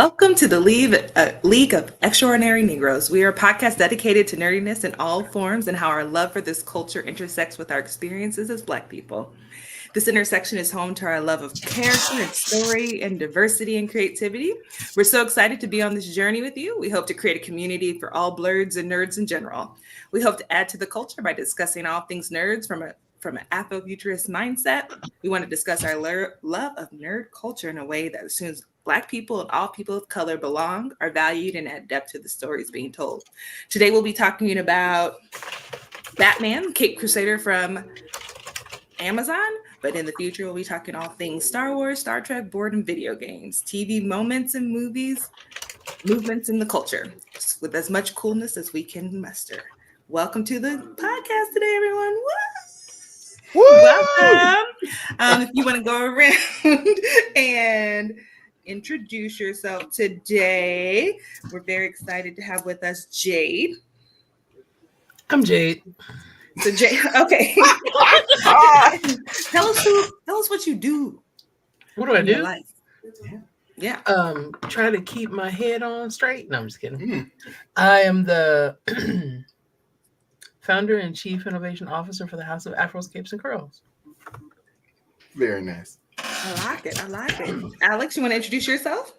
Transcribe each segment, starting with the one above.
Welcome to the League of Extraordinary Negroes. We are a podcast dedicated to nerdiness in all forms and how our love for this culture intersects with our experiences as Black people. This intersection is home to our love of character and story and diversity and creativity. We're so excited to be on this journey with you. We hope to create a community for all blurs and nerds in general. We hope to add to the culture by discussing all things nerds from an Afrofuturist mindset. We want to discuss our love of nerd culture in a way that assumes Black people and all people of color belong, are valued, and add depth to the stories being told. Today, we'll be talking about Batman, Cape Crusader from Amazon, but in the future, we'll be talking all things Star Wars, Star Trek, board and video games, TV moments and movies, movements in the culture, with as much coolness as we can muster. Welcome to the podcast today, everyone. Woo! Welcome. If you want to go around and introduce yourself today, we're very excited to have with us Jade. I'm Jade. So Jade, okay. Tell us what you do. What do I do? Yeah. Try to keep my head on straight. No, I'm just kidding. I am the founder and chief innovation officer for the House of Afros, Capes, and Curls. Very nice. I like it. Alex, you want to introduce yourself?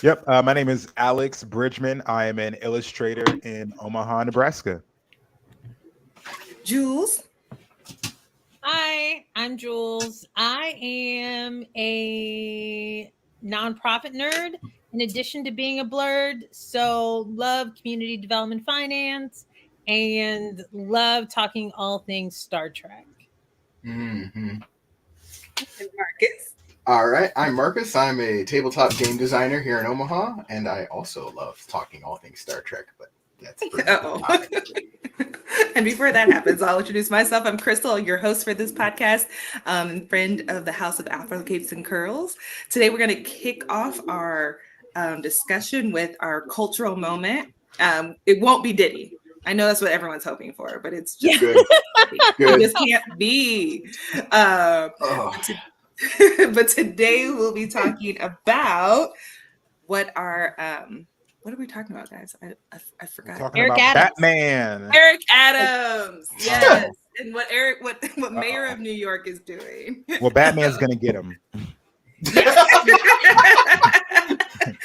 Yep. My name is Alex Bridgman. I am an illustrator in Omaha, Nebraska. Jules. Hi, I'm Jules. I am a nonprofit nerd in addition to being a blurred. So love community development finance and love talking all things Star Trek. Mm-hmm. And Marcus. All right, I'm Marcus. I'm a tabletop game designer here in Omaha, and I also love talking all things Star Trek, but that's And before that happens, I'll introduce myself. I'm Crystal, your host for this podcast, friend of the House of Afro, Capes, and Curls. Today, we're going to kick off our discussion with our cultural moment. It won't be Diddy. I know that's what everyone's hoping for, but it's just good. It just can't be. But today we'll be talking about what are we talking about, guys? I forgot. Talking Eric about Adams. Batman. Eric Adams. Yes. And what Mayor of New York is doing. Well, Batman's gonna get him.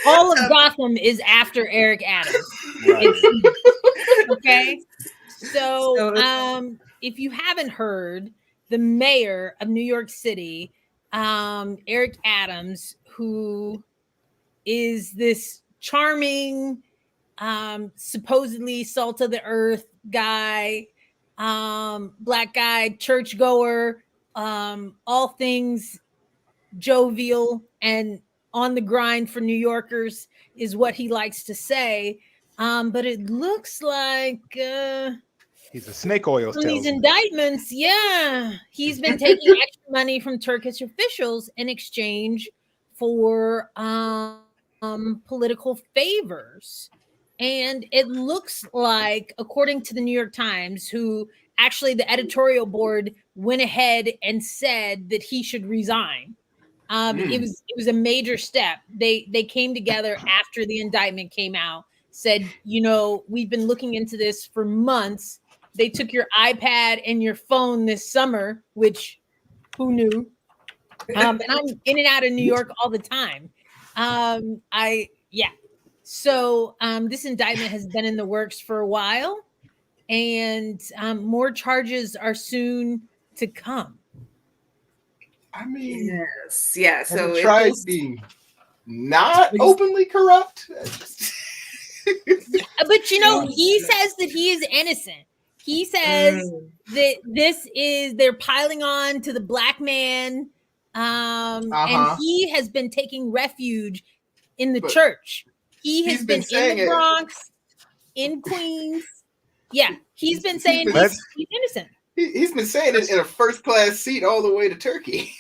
All of Gotham is after Eric Adams. Right. Okay. So if you haven't heard, the mayor of New York City, Eric Adams, who is this charming, supposedly salt of the earth guy, Black guy, churchgoer, all things jovial and on the grind for New Yorkers is what he likes to say. But it looks like He's a snake oil from these salesman. indictments, he's been taking extra money from Turkish officials in exchange for political favors. And it looks like, according to the New York Times, who actually the editorial board went ahead and said that he should resign. It was a major step. They came together after the indictment came out, said, we've been looking into this for months. They took your iPad and your phone this summer, which who knew? And I'm in and out of New York all the time. So this indictment has been in the works for a while, and more charges are soon to come. I mean, yes. So it tried being not openly corrupt. But he says that he is innocent. He says that they're piling on to the Black man, and he has been taking refuge in the church. He has been in the Bronx, in Queens. Yeah, he's been saying he's innocent. He's been saying it in a first-class seat all the way to Turkey.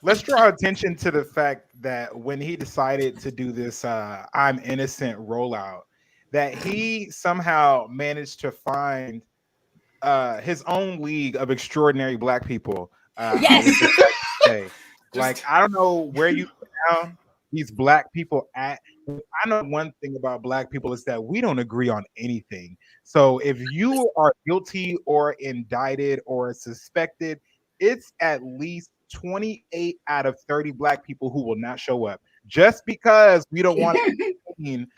Let's draw attention to the fact that when he decided to do this I'm innocent rollout, that he somehow managed to find his own league of extraordinary Black people. Yes. Like, I don't know where you down these black people at. I know one thing about black people is that we don't agree on anything. So if you are guilty or indicted or suspected, it's at least 28 out of 30 black people who will not show up just because we don't want to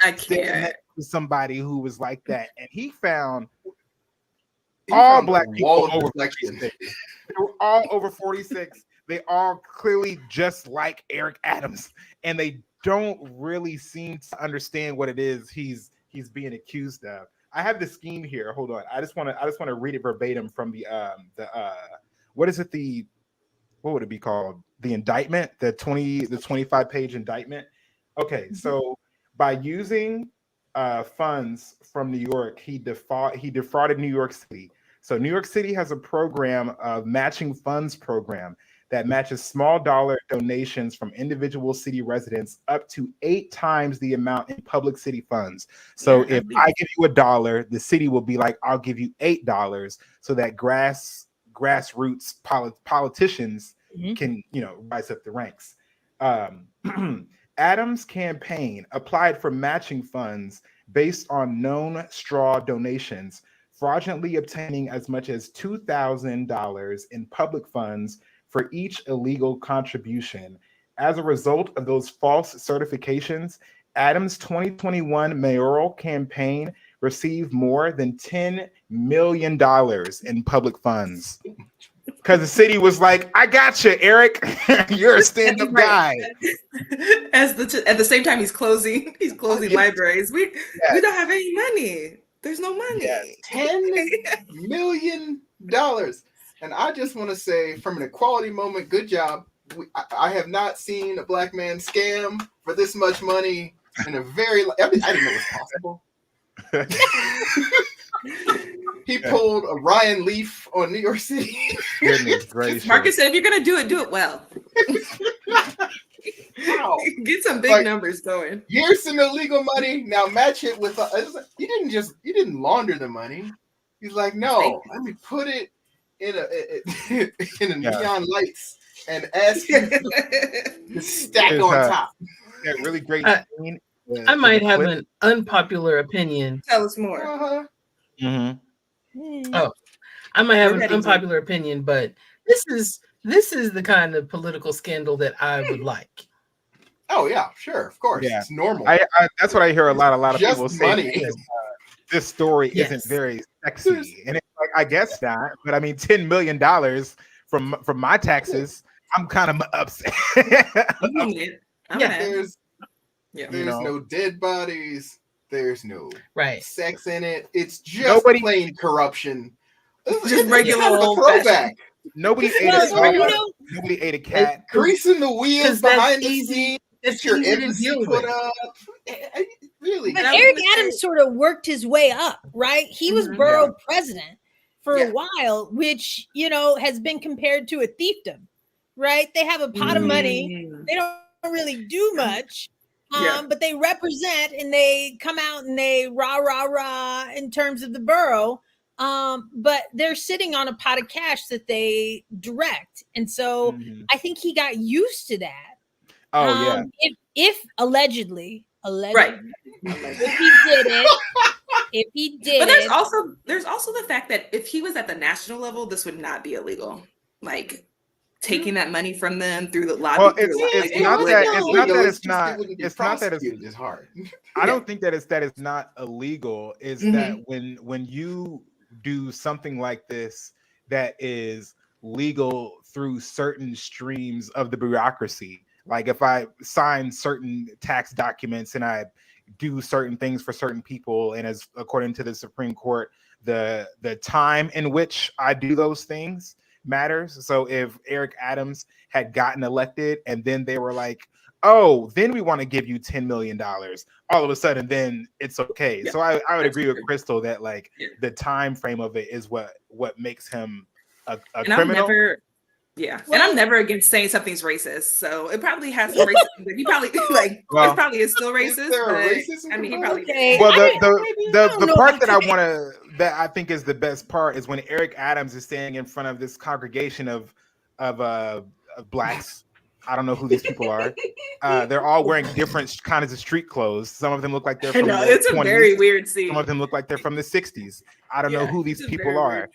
I stand can't. next to somebody who was like that. And he found He all found black a people wall of over reflection. 46. They were all over 46. They all clearly just like Eric Adams, and they don't really seem to understand what it is he's being accused of. I have the scheme here. Hold on. I just want to read it verbatim from the what is it, what would it be called? The indictment, the 25-page indictment. Okay, so by using funds from New York, he defrauded New York City. So New York City has a program of matching funds program that matches small dollar donations from individual city residents up to 8 times the amount in public city funds. So if I give you $1, the city will be like, I'll give you $8 so that grassroots politicians can, rise up the ranks. Adams' campaign applied for matching funds based on known straw donations, fraudulently obtaining as much as $2,000 in public funds for each illegal contribution. As a result of those false certifications, Adams' 2021 mayoral campaign received more than $10 million in public funds. Because the city was like, I got you, Eric. You're a stand-up guy. At the same time, he's closing libraries. We don't have any money. There's no money. Yes. $10 million. And I just want to say, from an equality moment, good job. I have not seen a black man scam for this much money in a very. I didn't know it was possible. He pulled a Ryan Leaf on New York City. Goodness gracious. Marcus said, if you're gonna do it well. Wow. Get some big numbers going. Here's some illegal money. Now match it with. You didn't launder the money. He's like, no, let me put it in a neon lights and ask you to stack on top. Yeah, really great scene. I might have an unpopular opinion. Tell us more. Oh, I might have an unpopular opinion, but this is the kind of political scandal that I would like. Oh yeah, sure, of course, it's normal. That's what I hear a lot of just people say. Money. This story isn't very sexy, and it's like, I guess not. But I mean, $10 million from my taxes, I'm kind of upset. There's no dead bodies. There's no sex in it. It's just plain corruption. Just regular old throwback. Nobody ate a dog. Nobody ate a cat. Greasing the wheels behind the easy. scenes. It's your easy to embassy deal put with. up. Really. But Eric Adams sort of worked his way up, right? He was borough president for a while, which, has been compared to a fiefdom, right? They have a pot of money. They don't really do much, but they represent and they come out and they rah in terms of the borough. But they're sitting on a pot of cash that they direct. And so I think he got used to that. Oh, If allegedly, right. if he did but there's also the fact that if he was at the national level, this would not be illegal. Like taking that money from them through the lobby. Well, it's not that it's hard. I don't think that is not illegal. Is that when you do something like this that is legal through certain streams of the bureaucracy. Like if I sign certain tax documents and I do certain things for certain people, and as according to the Supreme Court, the time in which I do those things matters. So if Eric Adams had gotten elected and then they were like, oh, then we want to give you $10 million, all of a sudden then it's okay. So I would agree with Crystal that like the time frame of it is what makes him a criminal. And I'm never against saying something's racist. So it probably has some racism. He probably it probably is still racist. Is there a racism? I mean, he probably. Well, the part that I think is the best part is when Eric Adams is standing in front of this congregation of blacks, I don't know who these people are. They're all wearing different kinds of street clothes. Some of them look like they're from the it's 20s. A very weird scene. Some of them look like they're from the 60s. I don't know who these people are.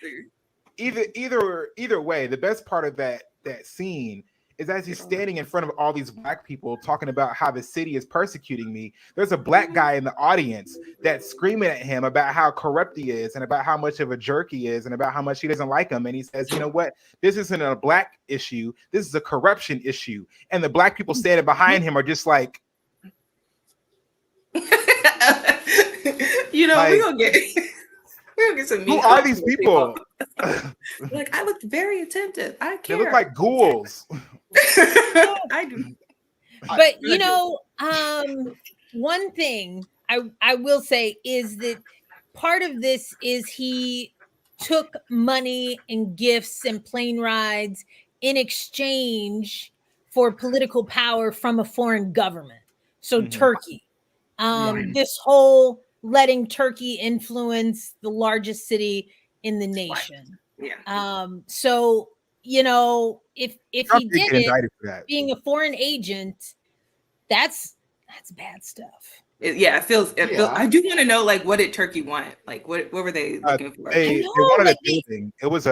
Either way, the best part of that scene is as he's standing in front of all these black people talking about how the city is persecuting me. There's a black guy in the audience that's screaming at him about how corrupt he is and about how much of a jerk he is and about how much he doesn't like him. And he says, you know what? This isn't a black issue. This is a corruption issue. And the black people standing behind him are just like, we're gonna get some. Who are these people? Like, I looked very attentive. I care. They look like ghouls. I do. But one thing I will say is that part of this is he took money and gifts and plane rides in exchange for political power from a foreign government. So Turkey. This whole letting Turkey influence the largest city in the nation. Yeah. So if he did it being a foreign agent, that's bad stuff. It feels. I do want to know, like, what did Turkey want? Like, what were they looking for? They wanted a building. There was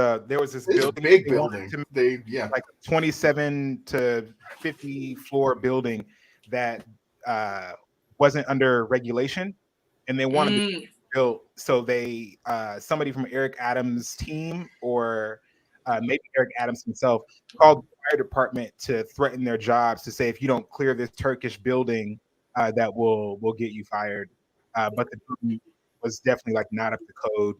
this building, big building. Like a 27 to 50 floor building that wasn't under regulation, and they wanted to be built. So they somebody from Eric Adams' team, or maybe Eric Adams himself, called the fire department to threaten their jobs, to say, if you don't clear this Turkish building, that will get you fired. But the building was definitely like not up to code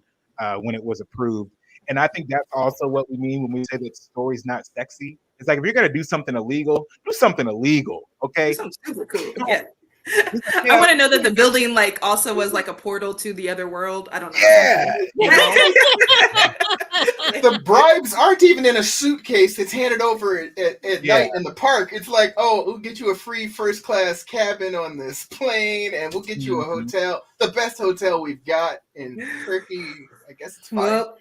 when it was approved. And I think that's also what we mean when we say that the story's not sexy. It's like, if you're gonna do something illegal, do something illegal, okay? Sounds super cool. Yeah. I want to know that the building like also was like a portal to the other world. I don't know. Yeah. The bribes aren't even in a suitcase. It's handed over at night in the park. It's like, oh, we'll get you a free first class cabin on this plane, and we'll get you a hotel, the best hotel we've got in Turkey. I guess it's fine. Well,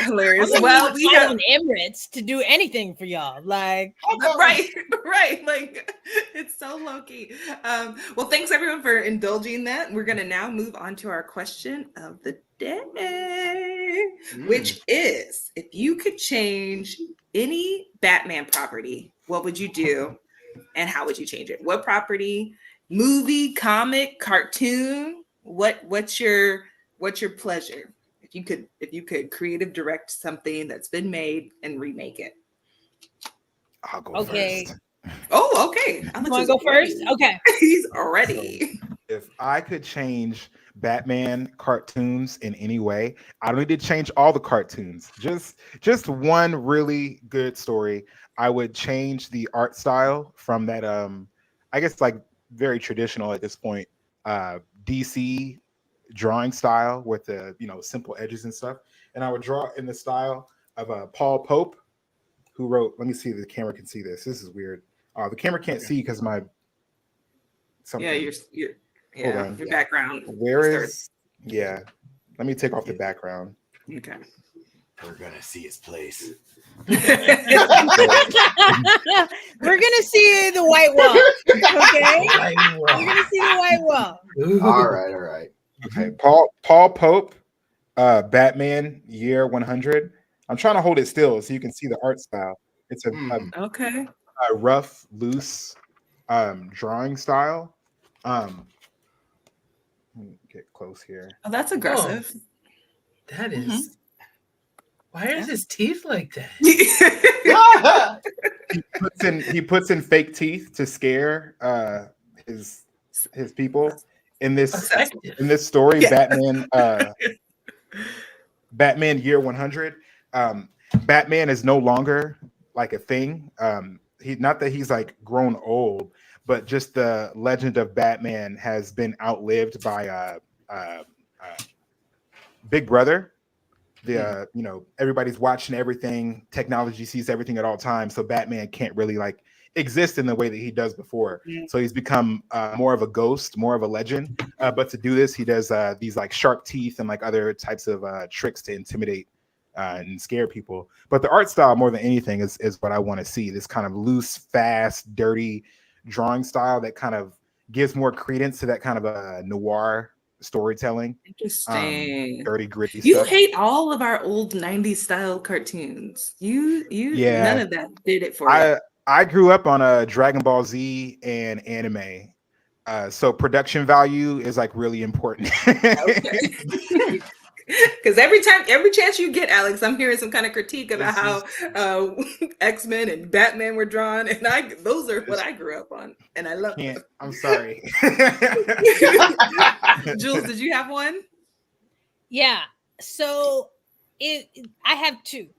hilarious. Well, we have Emirates to do anything for y'all. Like, right. Like, it's so low key. Well, thanks everyone for indulging that. We're gonna now move on to our question of the day, which is: if you could change any Batman property, what would you do, and how would you change it? What property, movie, comic, cartoon? What's your pleasure? If you could creative direct something that's been made and remake it. I'll go first. Oh, okay. I'm gonna go first. Okay. He's already. So, if I could change Batman cartoons in any way, I don't need to change all the cartoons. Just one really good story. I would change the art style from that I guess like very traditional at this point DC drawing style with the simple edges and stuff, and I would draw in the style of Paul Pope, who wrote. Let me see if the camera can see this. This is weird. The camera can't see because my something. Your background. Let me take off the background. Okay. We're gonna see his place. We're gonna see the white wall. Okay. We're gonna see the white wall. All right. Okay, Paul Pope, Batman year 100. I'm trying to hold it still so you can see the art style. It's a rough, loose drawing style. Let me get close here. Oh, that's aggressive. Oh, that is. Why are his teeth like that? He puts in fake teeth to scare his people. In this story, Batman year 100, Batman is no longer like a thing. Not that he's like grown old, but just the legend of Batman has been outlived by Big Brother. Everybody's watching everything. Technology sees everything at all times, so Batman can't really like exist in the way that he does before. So he's become more of a ghost, more of a legend. But to do this, he does these like sharp teeth and like other types of tricks to intimidate and scare people. But the art style, more than anything, is what I want to see. This kind of loose, fast, dirty drawing style that kind of gives more credence to that kind of a noir storytelling. Interesting. Dirty, gritty You stuff. hate all of our old 90s style cartoons. None of that did it for you. I grew up on Dragon Ball Z and anime. So production value is like really important. Okay. Because every chance you get, Alex, I'm hearing some kind of critique about how X-Men and Batman were drawn, and those are what I grew up on, and I love them. I'm sorry. Jules, did you have one? Yeah. So I have two.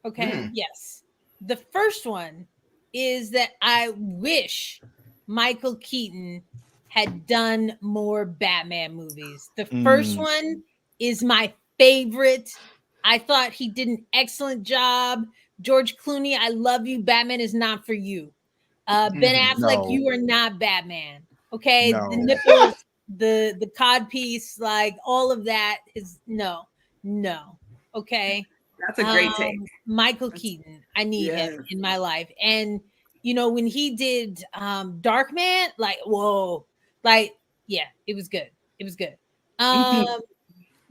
Okay. Yes. The first one is that I wish Michael Keaton had done more Batman movies. The first one is my favorite. I thought he did an excellent job. George Clooney, I love you. Batman is not for you. Ben Affleck, you are not Batman. Okay. No. The nipples, the cod piece, like all of that is no. Okay. That's a great take. Michael Keaton, I need him in my life. And when he did Darkman, like, whoa, like, yeah, it was good. It was good.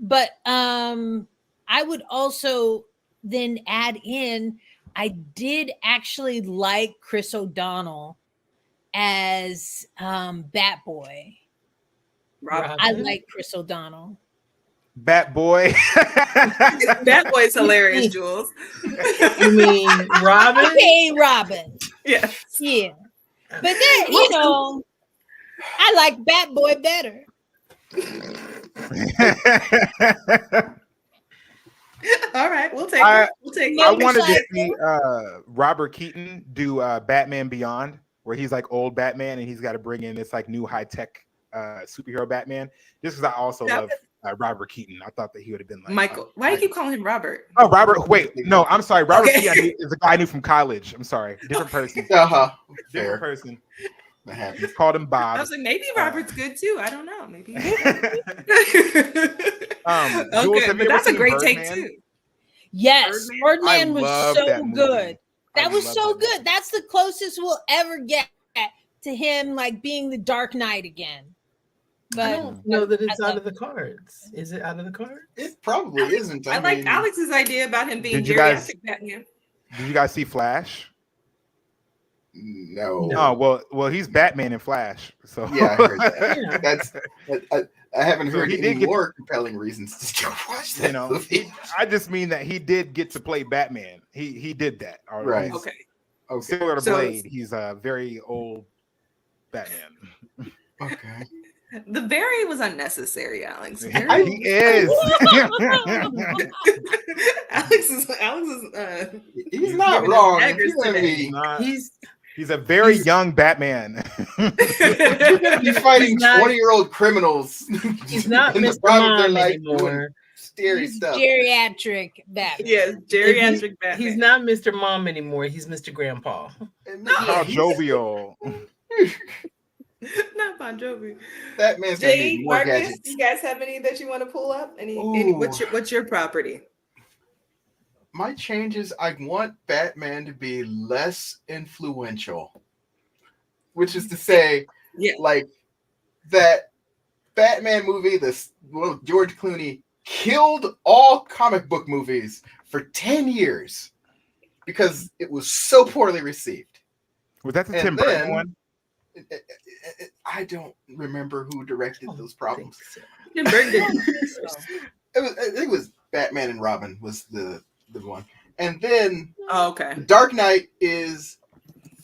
But I would also then add in, I did actually like Chris O'Donnell as Batboy. Robin. I like Chris O'Donnell. Batboy. Batboy is hilarious, Jules. You mean Robin? Okay, Robin. Yes. Yeah. But then, I like Batboy better. All right, we'll take it. We'll take it. I wanted to see Robert Keaton do Batman Beyond, where he's like old Batman and he's got to bring in this like new high-tech superhero Batman. Just because I also love Robert Keaton. I thought that he would have been like Michael. Why do you keep calling him Robert? Oh, Robert. Wait, no, I'm sorry. Robert Keaton is a guy I knew from college. I'm sorry. Different person. Different person. That happens. Called him Bob. I was like, maybe Robert's good too. I don't know. Maybe. Jules, but that's a great take too. Yes, Birdman was so good. That was so good. good. That's the closest we'll ever get to him like being the Dark Knight again. But I don't know that it's out of the cards. Is it out of the cards? It probably isn't. I like Alex's idea about him being geriatric Batman. Did you guys see Flash? No. Oh well, he's Batman in Flash. So yeah, I heard that. I haven't heard any more compelling reasons to go watch that movie. I just mean that he did get to play Batman. He did that. Right. Okay. Similar to Blade, he's a very old Batman. Okay. The Barry was unnecessary, Alex. He is. Alex is. He's not wrong. He's a very young Batman. He's fighting 20-year-old criminals. He's not Mr. Mom anymore. Scary stuff. Geriatric Batman. Yes, geriatric Batman. He's not Mr. Mom anymore. He's Mr. Grandpa. How jovial. Not Bon Jovi. Batman's gonna need more gadgets. Do you guys have any that you want to pull up? Any what's your property? My change is I want Batman to be less influential. Which is to say, like that Batman movie, George Clooney killed all comic book movies for 10 years because it was so poorly received. Was that the Tim Burton one? I don't remember who directed those problems. Tim Burton did. It was Batman and Robin was the one. And then Dark Knight is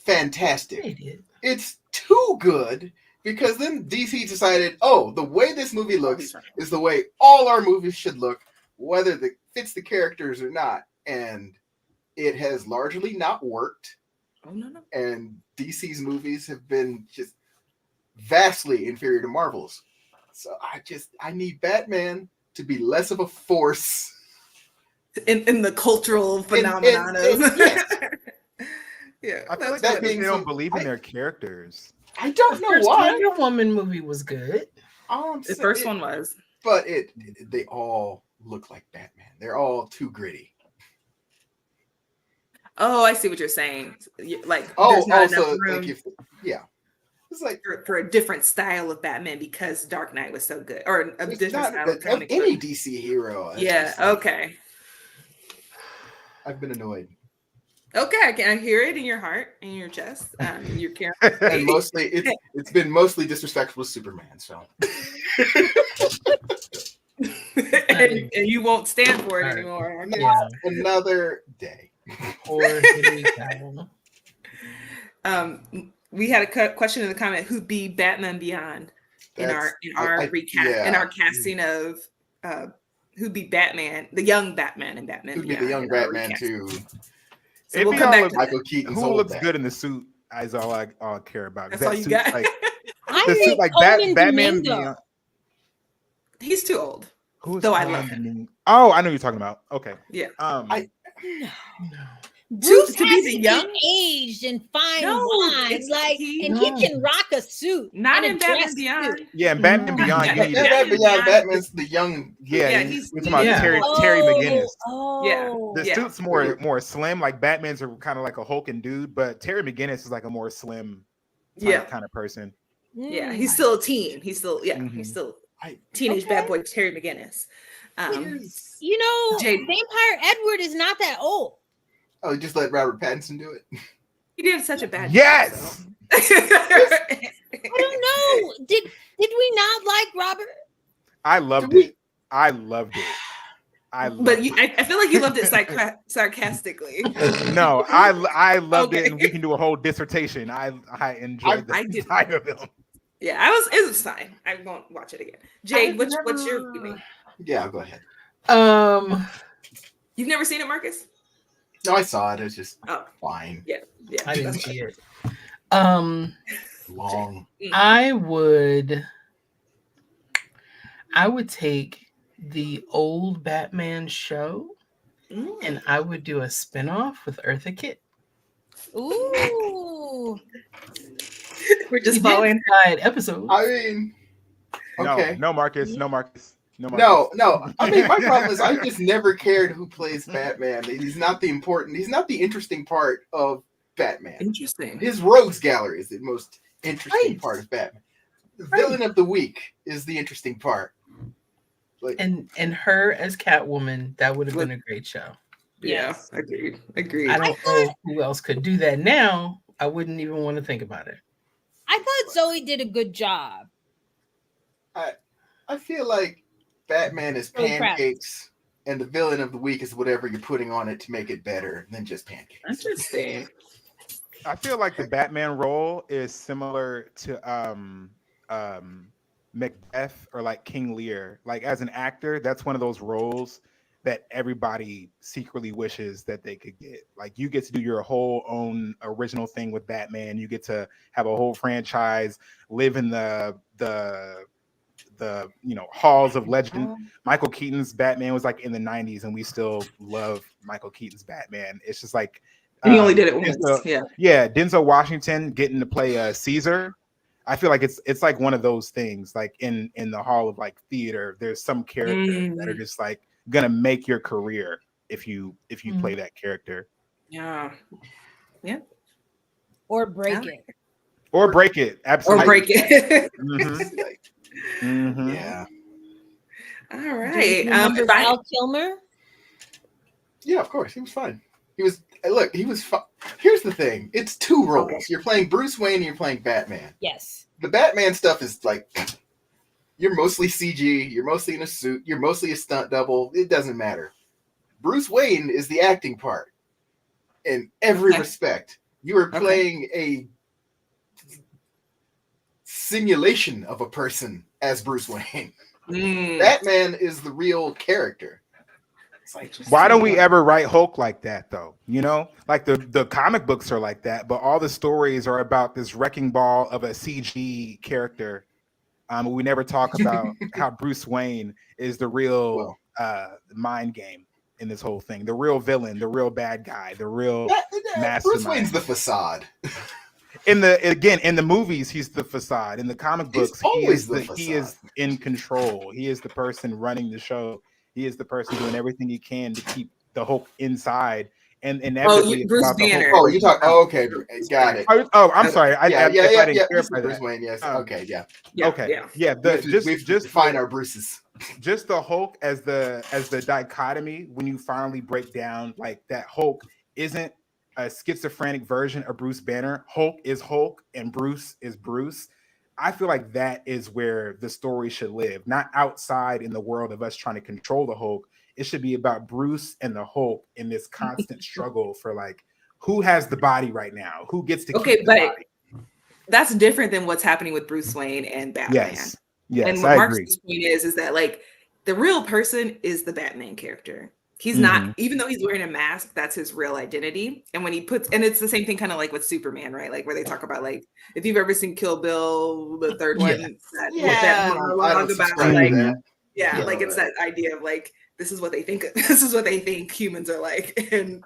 fantastic. It's too good because then DC decided, the way this movie looks is the way all our movies should look, whether it fits the characters or not. And it has largely not worked. Oh, no. And DC's movies have been just vastly inferior to Marvel's. So I need Batman to be less of a force in the cultural phenomenon of yeah. I feel like that means they don't believe in their characters. I don't know why. The Wonder Woman movie was good. The first one was. But they all look like Batman. They're all too gritty. Oh, I see what you're saying. Like, there's not enough room. Like it's like for a different style of Batman because Dark Knight was so good, or a different style of comic any book. DC hero. Yeah. Okay. I've been annoyed. Okay, I can hear it in your heart, in your chest, your character. And mostly, it's been mostly disrespectful to Superman. So. and you won't stand for it anymore. Yeah. Another day. Or we had a question in the comment: who'd be Batman Beyond in our recast in our casting of who'd be Batman, the young Batman and Batman Who'd Beyond? Be the young Batman too. So we'll come back to Michael Keaton's who looks good in the suit is all I care about. That's all you got. Like, the suit, like Batman Beyond. He's too old. Who's though I love him. Oh, I know who you're talking about. Okay. Yeah. No. Bruce Bruce to has be the to young? be aged and fine No, wine, it's like, he- and he can rock a suit. Not and in a Batman dress Beyond. suit. Yeah, Batman Beyond. You need Batman's the young. Yeah, he's we're talking about Terry McGinnis. Oh, The suit's more slim. Like Batman's are kind of like a hulking dude, but Terry McGinnis is like a more slim kind of person. Yeah, he's still a teen. He's still he's still teenage bad boy Terry McGinnis. You know, Jade. Vampire Edward is not that old. Oh, just let Robert Pattinson do it. He did such a bad Yes. job. I don't know. Did we not like Robert? I loved it. I loved it. But I feel like you loved it sarcastically. No, I loved it, and we can do a whole dissertation. I enjoyed the entire film. Yeah, it was fine. I won't watch it again. Jade, what's your feeling? Yeah, go ahead. You've never seen it, Marcus? No, I saw it. It was just fine. Yeah. I didn't see it. Long. I would take the old Batman show and I would do a spinoff with Eartha Kitt. Ooh. We're just following episodes. I mean, okay. No, Marcus. No. I mean, my problem is I just never cared who plays Batman. He's not the interesting part of Batman. Interesting. His rogues gallery is the most interesting part of Batman. The villain of the week is the interesting part. Like, and her as Catwoman, that would have been a great show. Yeah, agreed. I don't know who else could do that now. I wouldn't even want to think about it. I thought Zoe did a good job. I feel like Batman is pancakes, and the villain of the week is whatever you're putting on it to make it better than just pancakes. Interesting. I feel like the Batman role is similar to Macbeth or like King Lear. Like as an actor, that's one of those roles that everybody secretly wishes that they could get. Like you get to do your whole own original thing with Batman. You get to have a whole franchise, live in the halls of legend. Michael Keaton's Batman was like in the 90s, and we still love Michael Keaton's Batman. It's just like he only did it once. Denzel Washington getting to play Caesar. I feel like it's like one of those things. Like in the hall of like theater, there's some characters that are just like gonna make your career if you play that character. Yeah. Or break it. Or break it. Absolutely. Or break it. Yeah. All right. Val Kilmer? Yeah, of course. He was fine. He was fun. Here's the thing. It's two roles. Okay. You're playing Bruce Wayne and you're playing Batman. Yes. The Batman stuff is like you're mostly CG, you're mostly in a suit, you're mostly a stunt double. It doesn't matter. Bruce Wayne is the acting part. In every respect. You are playing a simulation of a person as Bruce Wayne. Batman is the real character. It's like, why don't we ever write Hulk like that though? You know, like the comic books are like that, but all the stories are about this wrecking ball of a CG character. We never talk about how Bruce Wayne is the real mind game in this whole thing. The real villain, the real bad guy, the real mastermind. Bruce Wayne's the facade. In the movies, he's the facade. In the comic books, he is in control. He is the person running the show. He is the person doing everything he can to keep the Hulk inside, and inevitably it's Bruce about the Hulk. Banner. Oh, you talk. Oh, okay, Gotit. I'm sorry. I didn't clarify Bruce that. Wayne. Yes. Okay. Yeah. Okay. Yeah. We have to define our Bruces. Just the Hulk as the dichotomy. When you finally break down, like, that Hulk isn't a schizophrenic version of Bruce Banner. Hulk is Hulk and Bruce is Bruce. I feel like that is where the story should live, not outside in the world of us trying to control the Hulk. It should be about Bruce and the Hulk in this constant struggle for, like, who has the body right now, who gets to keep the body. That's different than what's happening with Bruce Wayne and Batman. Yes, and what Mark's point is that, like, the real person is the Batman character. He's not, even though he's wearing a mask, that's his real identity. And when he puts, and it's the same thing kind of like with Superman, right? Like, where they talk about, like, if you've ever seen Kill Bill, the third one, that monologue about, like, like, it's that idea of, like, this is what they think, this is what they think humans are like. And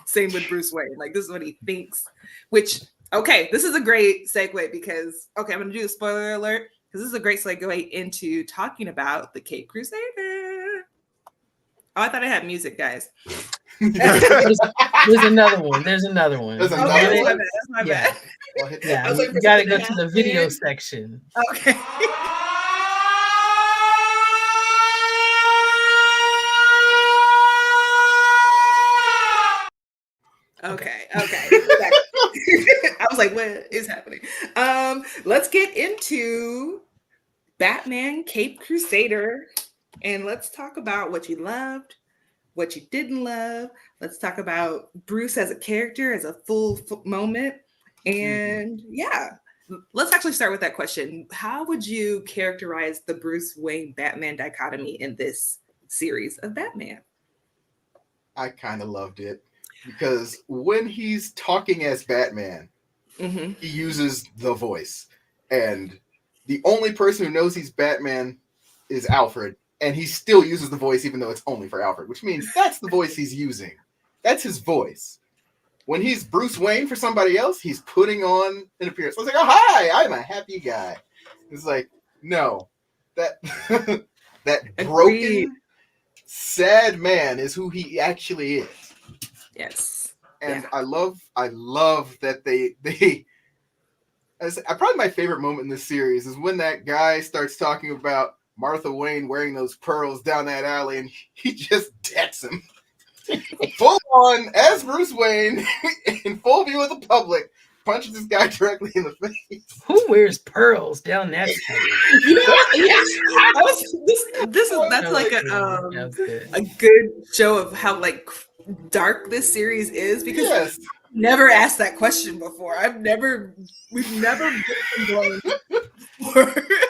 same with Bruce Wayne, like, this is what he thinks, which, okay, this is a great segue because, okay, I'm going to do a spoiler alert because this is a great segue into talking about the Caped Crusader. Oh, I thought I had music, guys. There's another one. There's another one. There's another one? That's my bad. Yeah, you got to go to the video section. Okay. Okay. I was like, what is happening? Let's get into Batman Caped Crusader, and let's talk about what you loved, what you didn't love. Let's talk about Bruce as a character, as a full moment. And let's actually start with that question. How would you characterize the Bruce Wayne Batman dichotomy in this series of Batman? I kind of loved it because when he's talking as Batman, he uses the voice. And the only person who knows he's Batman is Alfred. And he still uses the voice even though it's only for Alfred, which means that's the voice he's using. That's his voice. When he's Bruce Wayne for somebody else, he's putting on an appearance. I was like, oh, hi, I'm a happy guy. It's like, no, that broken, sad man is who he actually is. Yes. And I love that they probably my favorite moment in this series is when that guy starts talking about Martha Wayne wearing those pearls down that alley and he just decks him. Full on as Bruce Wayne in full view of the public, punches this guy directly in the face. Who wears pearls down that That's like a good show of how, like, dark this series is, because I've never asked that question before. We've never been blown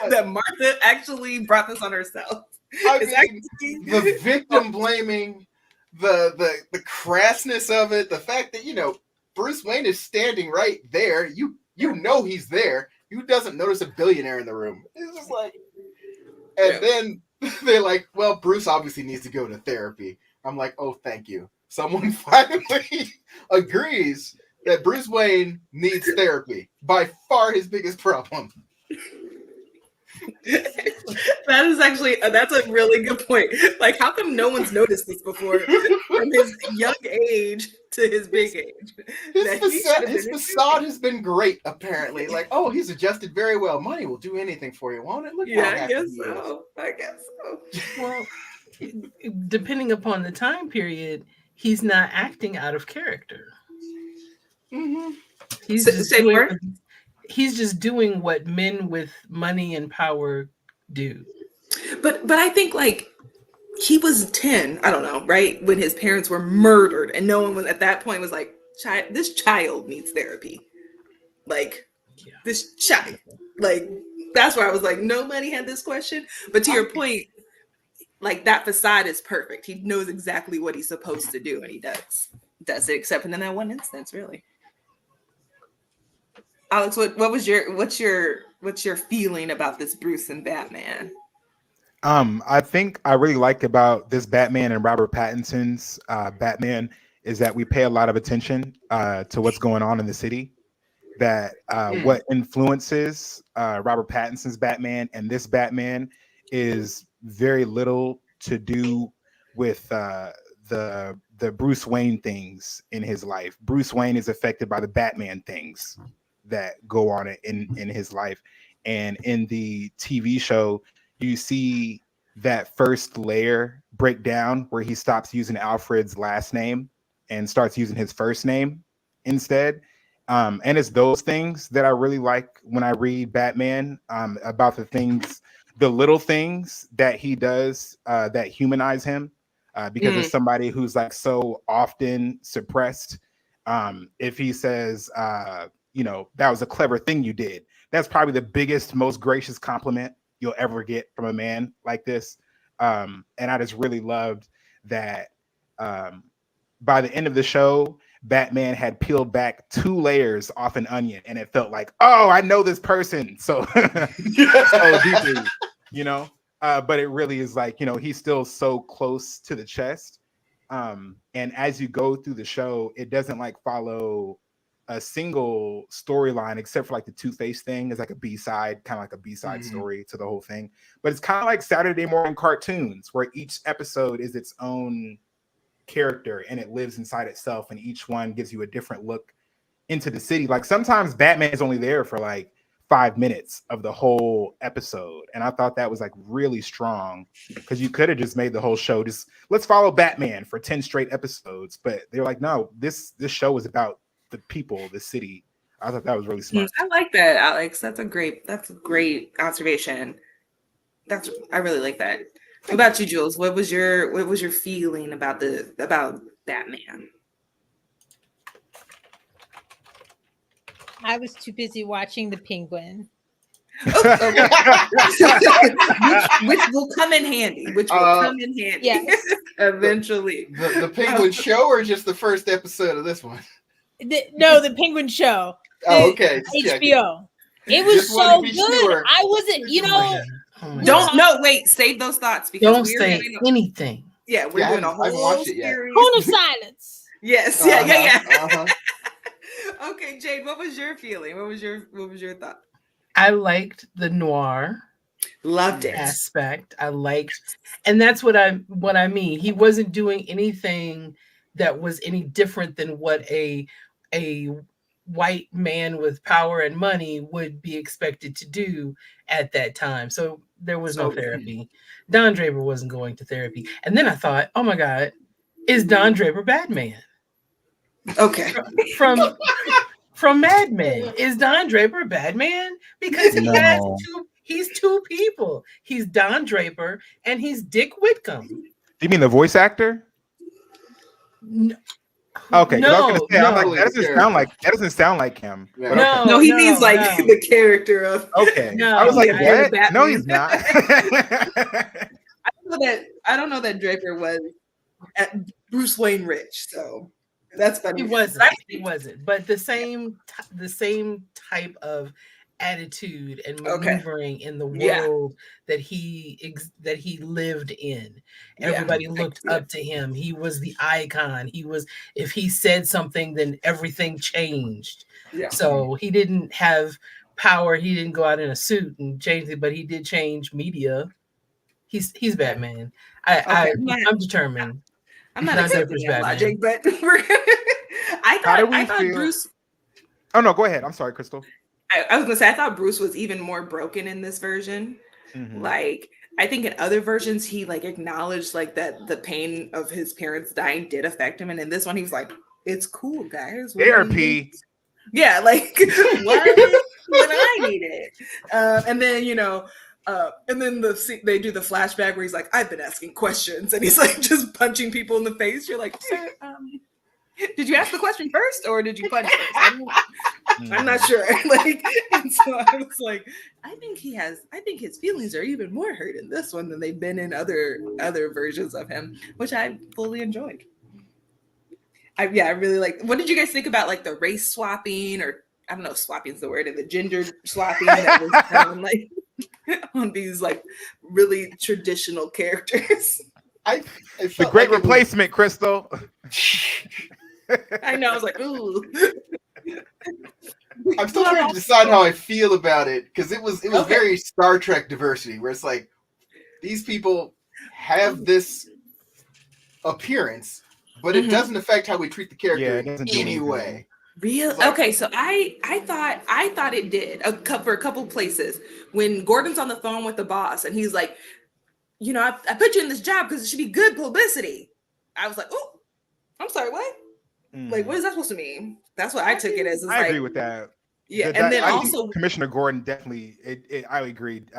that Martha actually brought this on herself. The victim blaming, the crassness of it, the fact that, Bruce Wayne is standing right there. You know he's there. Who doesn't notice a billionaire in the room? It's just like, and then they're like, well, Bruce obviously needs to go to therapy. I'm like, oh, thank you. Someone finally agrees that Bruce Wayne needs therapy. By far his biggest problem. That's a really good point. Like, how come no one's noticed this before from his young age to his big age? His facade has been great, apparently. Like, oh, he's adjusted very well. Money will do anything for you, won't it? Look how happy he is. I guess so. Well, depending upon the time period, he's not acting out of character. He's just doing what men with money and power do. But I think, like, he was 10, I don't know, right? When his parents were murdered, and no one was at that point was like, this child needs therapy. Like, this child. Like, that's where I was like, nobody had this question. But to your point, like, that facade is perfect. He knows exactly what he's supposed to do, and he does it, except in that one instance, really. Alex, what's your feeling about this Bruce and Batman? I think I really like about this Batman and Robert Pattinson's Batman is that we pay a lot of attention to what's going on in the city. That what influences Robert Pattinson's Batman and this Batman is very little to do with the Bruce Wayne things in his life. Bruce Wayne is affected by the Batman things that go on in his life. And in the TV show, you see that first layer break down where he stops using Alfred's last name and starts using his first name instead. And it's those things that I really like when I read Batman, about the little things that he does that humanize him, because it's somebody who's like so often suppressed. If he says, that was a clever thing you did, that's probably the biggest, most gracious compliment you'll ever get from a man like this. And I just really loved that by the end of the show, Batman had peeled back 2 layers off an onion, and it felt like, oh, I know this person so deeply, but it really is like, he's still so close to the chest. And as you go through the show, it doesn't like follow a single storyline except for like the Two-Face thing is like a B-side, kind of like a B-side story to the whole thing. But it's kind of like Saturday morning cartoons where each episode is its own character and it lives inside itself, and each one gives you a different look into the city. Like sometimes Batman is only there for like 5 minutes of the whole episode, and I thought that was like really strong, because you could have just made the whole show just let's follow Batman for 10 straight episodes, but they're like, no, this show is about the people, the city. I thought that was really smart. I like that, Alex. That's a great observation. I really like that. What about you, Jules? What was your feeling about Batman? I was too busy watching the Penguin. which will come in handy. Yes. Eventually. The Penguin show, or just the first episode of this one? The Penguin show. Oh, okay. HBO. It was so good. Sure. I wasn't, Wait, save those thoughts, because don't say anything. Yeah, we're doing a whole series. Cone of silence. Yes, yeah. Okay, Jade, what was your feeling? What was your thought? I liked the noir. Loved it. Aspect. And that's what I mean. He wasn't doing anything that was any different than what a white man with power and money would be expected to do at that time. So there was no therapy. Don Draper wasn't going to therapy. And then I thought, oh my God, is Don Draper Batman? Okay. From Mad Men. Is Don Draper Batman? Because he's two people. He's Don Draper and he's Dick Whitcomb. You mean the voice actor? No. Okay, I was gonna say, I'm like, that doesnn't sound like him. Yeah. Okay. No, he means like the character of. Okay, No, I was like, what? what? No, he's not. I don't know that Draper was at Bruce Wayne rich, so that's funny. He wasn't. But the same type of attitude and maneuvering in the world that he lived in. Everybody looked up to him. He was the icon. If he said something, then everything changed. Yeah. So he didn't have power. He didn't go out in a suit and change it, but he did change media. He's Batman. I'm determined. I'm not accepting that logic, but I thought Bruce. Oh no, go ahead. I'm sorry, Crystal. I was gonna say I thought Bruce was even more broken in this version. Mm-hmm. Like I think in other versions he like acknowledged like that the pain of his parents dying did affect him, and in this one he was like, "It's cool, guys." Therapy. Yeah, like what when I need it, and then and then they do the flashback where he's like, "I've been asking questions," and he's like just punching people in the face. You're like, "Sir, did you ask the question first or did you punch first?" I'm not sure. And so I was like, I think his feelings are even more hurt in this one than they've been in other versions of him, which I fully enjoyed. I really like. What did you guys think about like the race swapping, or I don't know if swapping is the word, and the gender swapping that was done, like on these like really traditional characters? The Great Replacement, Crystal. I know. I was like, ooh. I'm still trying to decide how I feel about it, because it was very Star Trek diversity, where it's like these people have this appearance, but it doesn't affect how we treat the character Yeah, in any way. Real? Like, okay, so I thought it did for a couple places. When Gordon's on the phone with the boss and he's like, you know, I put you in this job because it should be good publicity. I was like, oh, I'm sorry, what? Like, what is that supposed to mean? That's what I took it as. I agree with that. Yeah, and then also Commissioner Gordon definitely. I agreed.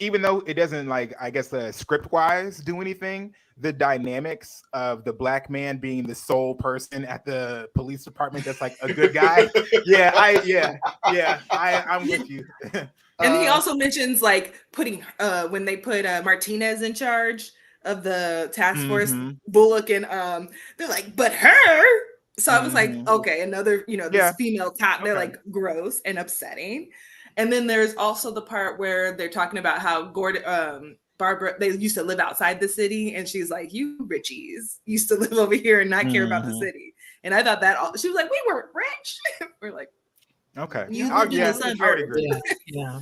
Even though it doesn't, like, I guess script wise do anything, the dynamics of the black man being the sole person at the police department that's like a good guy. I'm with you. And he also mentions like putting when they put Martinez in charge of the task force, Bullock, and they're like, but her. So I was like, okay, another, this female cop. They're like gross and upsetting. And then there's also the part where they're talking about how Barbara, they used to live outside the city, and she's like, you Richies used to live over here and not care about the city. And I thought she was like, we weren't rich. We're like, okay, I agree. Yeah.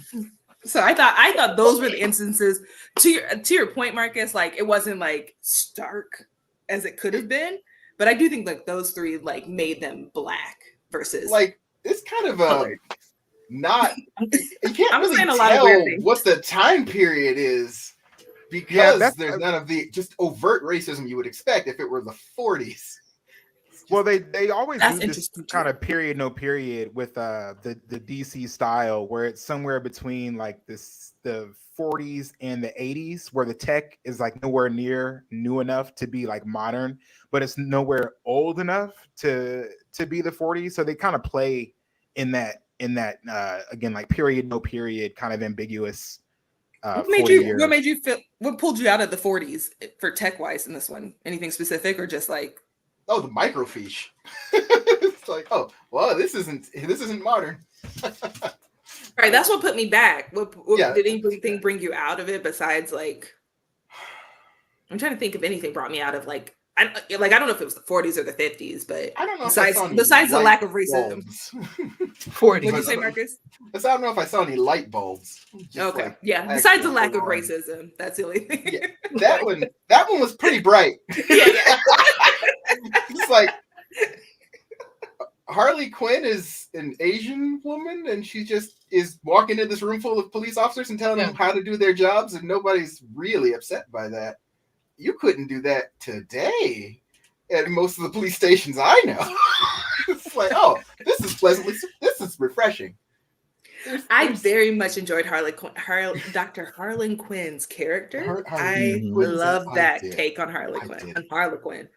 So I thought those were the instances. To your point, Marcus, like it wasn't like stark as it could have been, but I do think like those three like made them black versus like it's kind of a not. You can't really tell what the time period is because there's none of the just overt racism you would expect if it were the 40s. Well, they always do this kind of period, no period with the DC style where it's somewhere between like the 40s and the 80s where the tech is like nowhere near new enough to be like modern, but it's nowhere old enough to be the 40s. So they kind of play in that again, like period, no period, kind of ambiguous. What made you feel? What pulled you out of the 40s for tech wise in this one? Anything specific or just like? Oh, the microfiche. It's like, oh, well, this isn't modern. Right, that's what put me back. What did anything bring you out of it besides like? I'm trying to think if anything brought me out of like. I don't know if it was the 40s or the 50s, but I don't know. Besides the lack of racism. 40s. What did you say, Marcus? I don't know if I saw any light bulbs. Okay, like, besides the lack of racism, that's the only thing. Yeah. That one was pretty bright. Yeah. It's like Harley Quinn is an Asian woman, and she just is walking into this room full of police officers and telling them how to do their jobs, and nobody's really upset by that. You couldn't do that today at most of the police stations I know. It's like, oh, this is refreshing. I very much enjoyed Dr. Harlan Quinn's character. I love that take on Harlequin.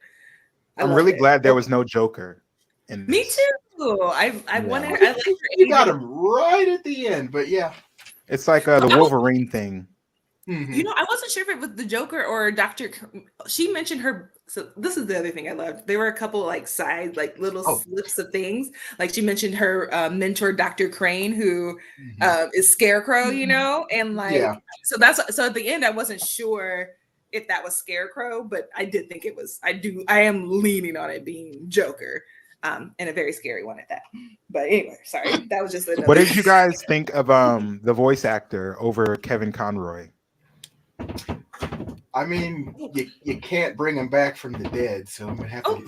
I'm really glad there was no Joker. Me too. I wanted. I like you got him right at the end, but yeah, it's like the Wolverine thing. You know, I wasn't sure if it was the Joker or Dr. She mentioned her. So this is the other thing I loved. There were a couple like side, like little slips of things. Like she mentioned her mentor, Dr. Crane, who is Scarecrow, you know, and like so at the end, I wasn't sure if that was Scarecrow, but I did think it was. I am leaning on it being Joker, and a very scary one at that. But anyway, sorry, that was just. What did you guys think of the voice actor over Kevin Conroy? I mean, you can't bring him back from the dead, so I'm gonna have to.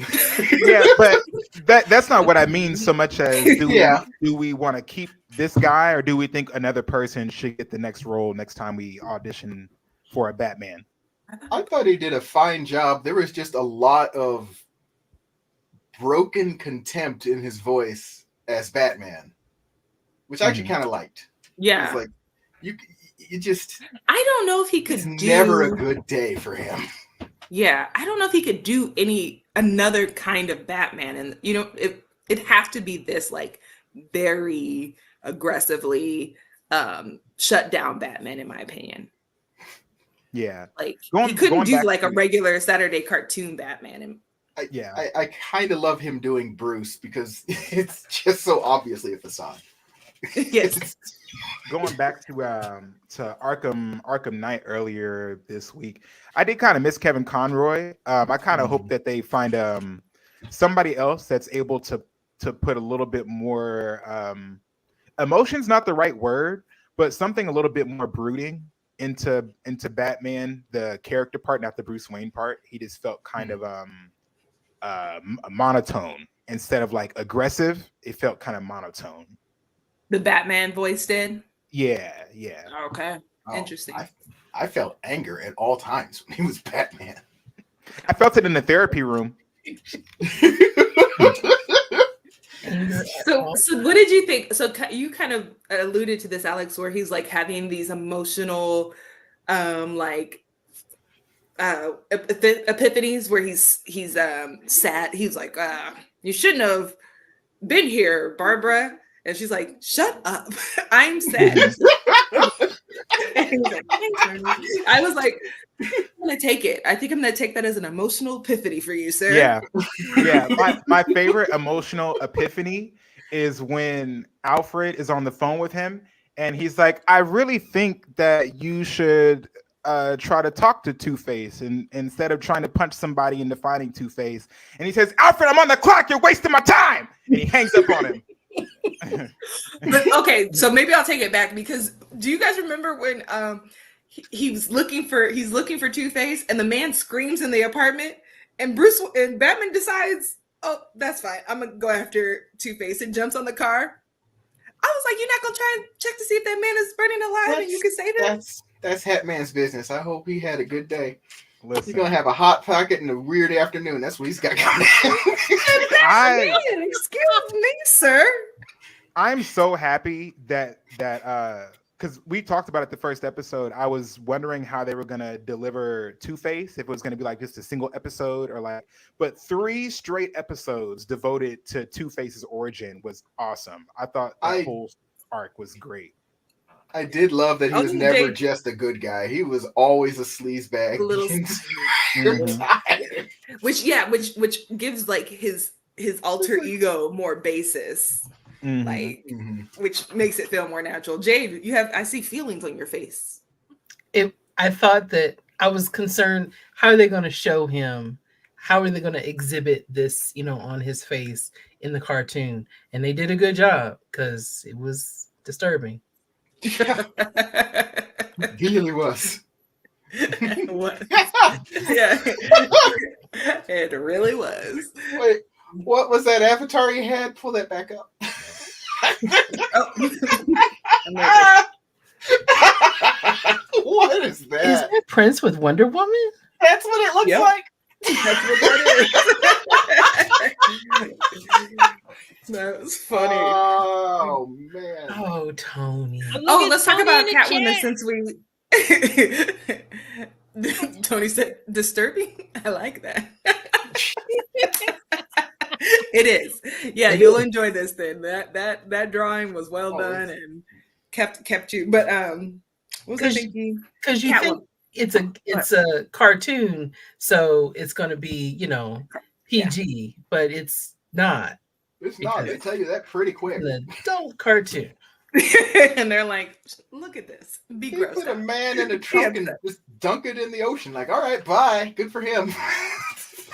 Yeah, but that's not what I mean so much as do we want to keep this guy, or do we think another person should get the next role next time we audition for a Batman? I thought he did a fine job. There was just a lot of broken contempt in his voice as Batman, which I actually kind of liked. Yeah, it's like you just. I don't know if he could. It's never a good day for him. Yeah, I don't know if he could do another kind of Batman, and you know, it'd have to be this like very aggressively shut down Batman, in my opinion. Yeah, like he couldn't do like a regular Saturday cartoon Batman. And I kind of love him doing Bruce because it's just so obviously a facade. Yes. Going back to Arkham Knight earlier this week, I did kind of miss Kevin Conroy. I kind of hope that they find somebody else that's able to put a little bit more emotion's not the right word, but something a little bit more brooding into Batman, the character part, not the Bruce Wayne part. He just felt kind of monotone instead of like aggressive. It felt kind of monotone. The Batman voice did. Yeah. Okay, interesting. I felt anger at all times when he was Batman. I felt it in the therapy room. So what did you think? So you kind of alluded to this, Alex, where he's like having these emotional epiphanies where he's sad. He's like, you shouldn't have been here, Barbara. And she's like, shut up. I'm sad. And he was like, I was like, I'm gonna take it. I think I'm gonna take that as an emotional epiphany for you, sir. Yeah. My favorite emotional epiphany is when Alfred is on the phone with him and he's like, I really think that you should try to talk to Two-Face and instead of trying to punch somebody into finding Two-Face. And he says, Alfred, I'm on the clock, you're wasting my time. And he hangs up on him. But, okay, so maybe I'll take it back, because do you guys remember when he's looking for Two-Face and the man screams in the apartment and Batman decides, oh, that's fine, I'm gonna go after Two-Face, and jumps on the car. I was like, you're not gonna try and check to see if that man is burning alive and you can save him? That's Hatman's business. I hope he had a good day. Listen. He's gonna have a hot pocket in a weird afternoon. That's what he's got coming. Excuse me, sir. I'm so happy that because we talked about it the first episode. I was wondering how they were gonna deliver Two-Face, if it was gonna be like just a single episode or like, but 3 straight episodes devoted to Two-Face's origin was awesome. I thought that whole arc was great. I did love that he was never just a good guy. He was always a sleazebag. Which gives like his alter ego more basis. Like, which makes it feel more natural. Jade, I see feelings on your face. I thought that I was concerned, how are they going to show him? How are they going to exhibit this, on his face in the cartoon? And they did a good job, because it was disturbing. He really was. What? Yeah. It really was. Wait, what was that avatar you had? Pull that back up. What is that? Is that Prince with Wonder Woman? That's what it looks like. That's what that is. That was funny. Oh man. Oh, Tony. Oh, let's talk about Catwoman since we. Tony said disturbing. I like that. It is. Yeah, you'll enjoy this then. That drawing was well done and kept you. But what was I thinking? Because you think it's a cartoon, so it's going to be PG, but it's not. It's not. They tell you that pretty quick. An adult cartoon. And they're like, look at this. Be gross. Put a man in a trunk and just dunk it in the ocean. Like, all right, bye. Good for him.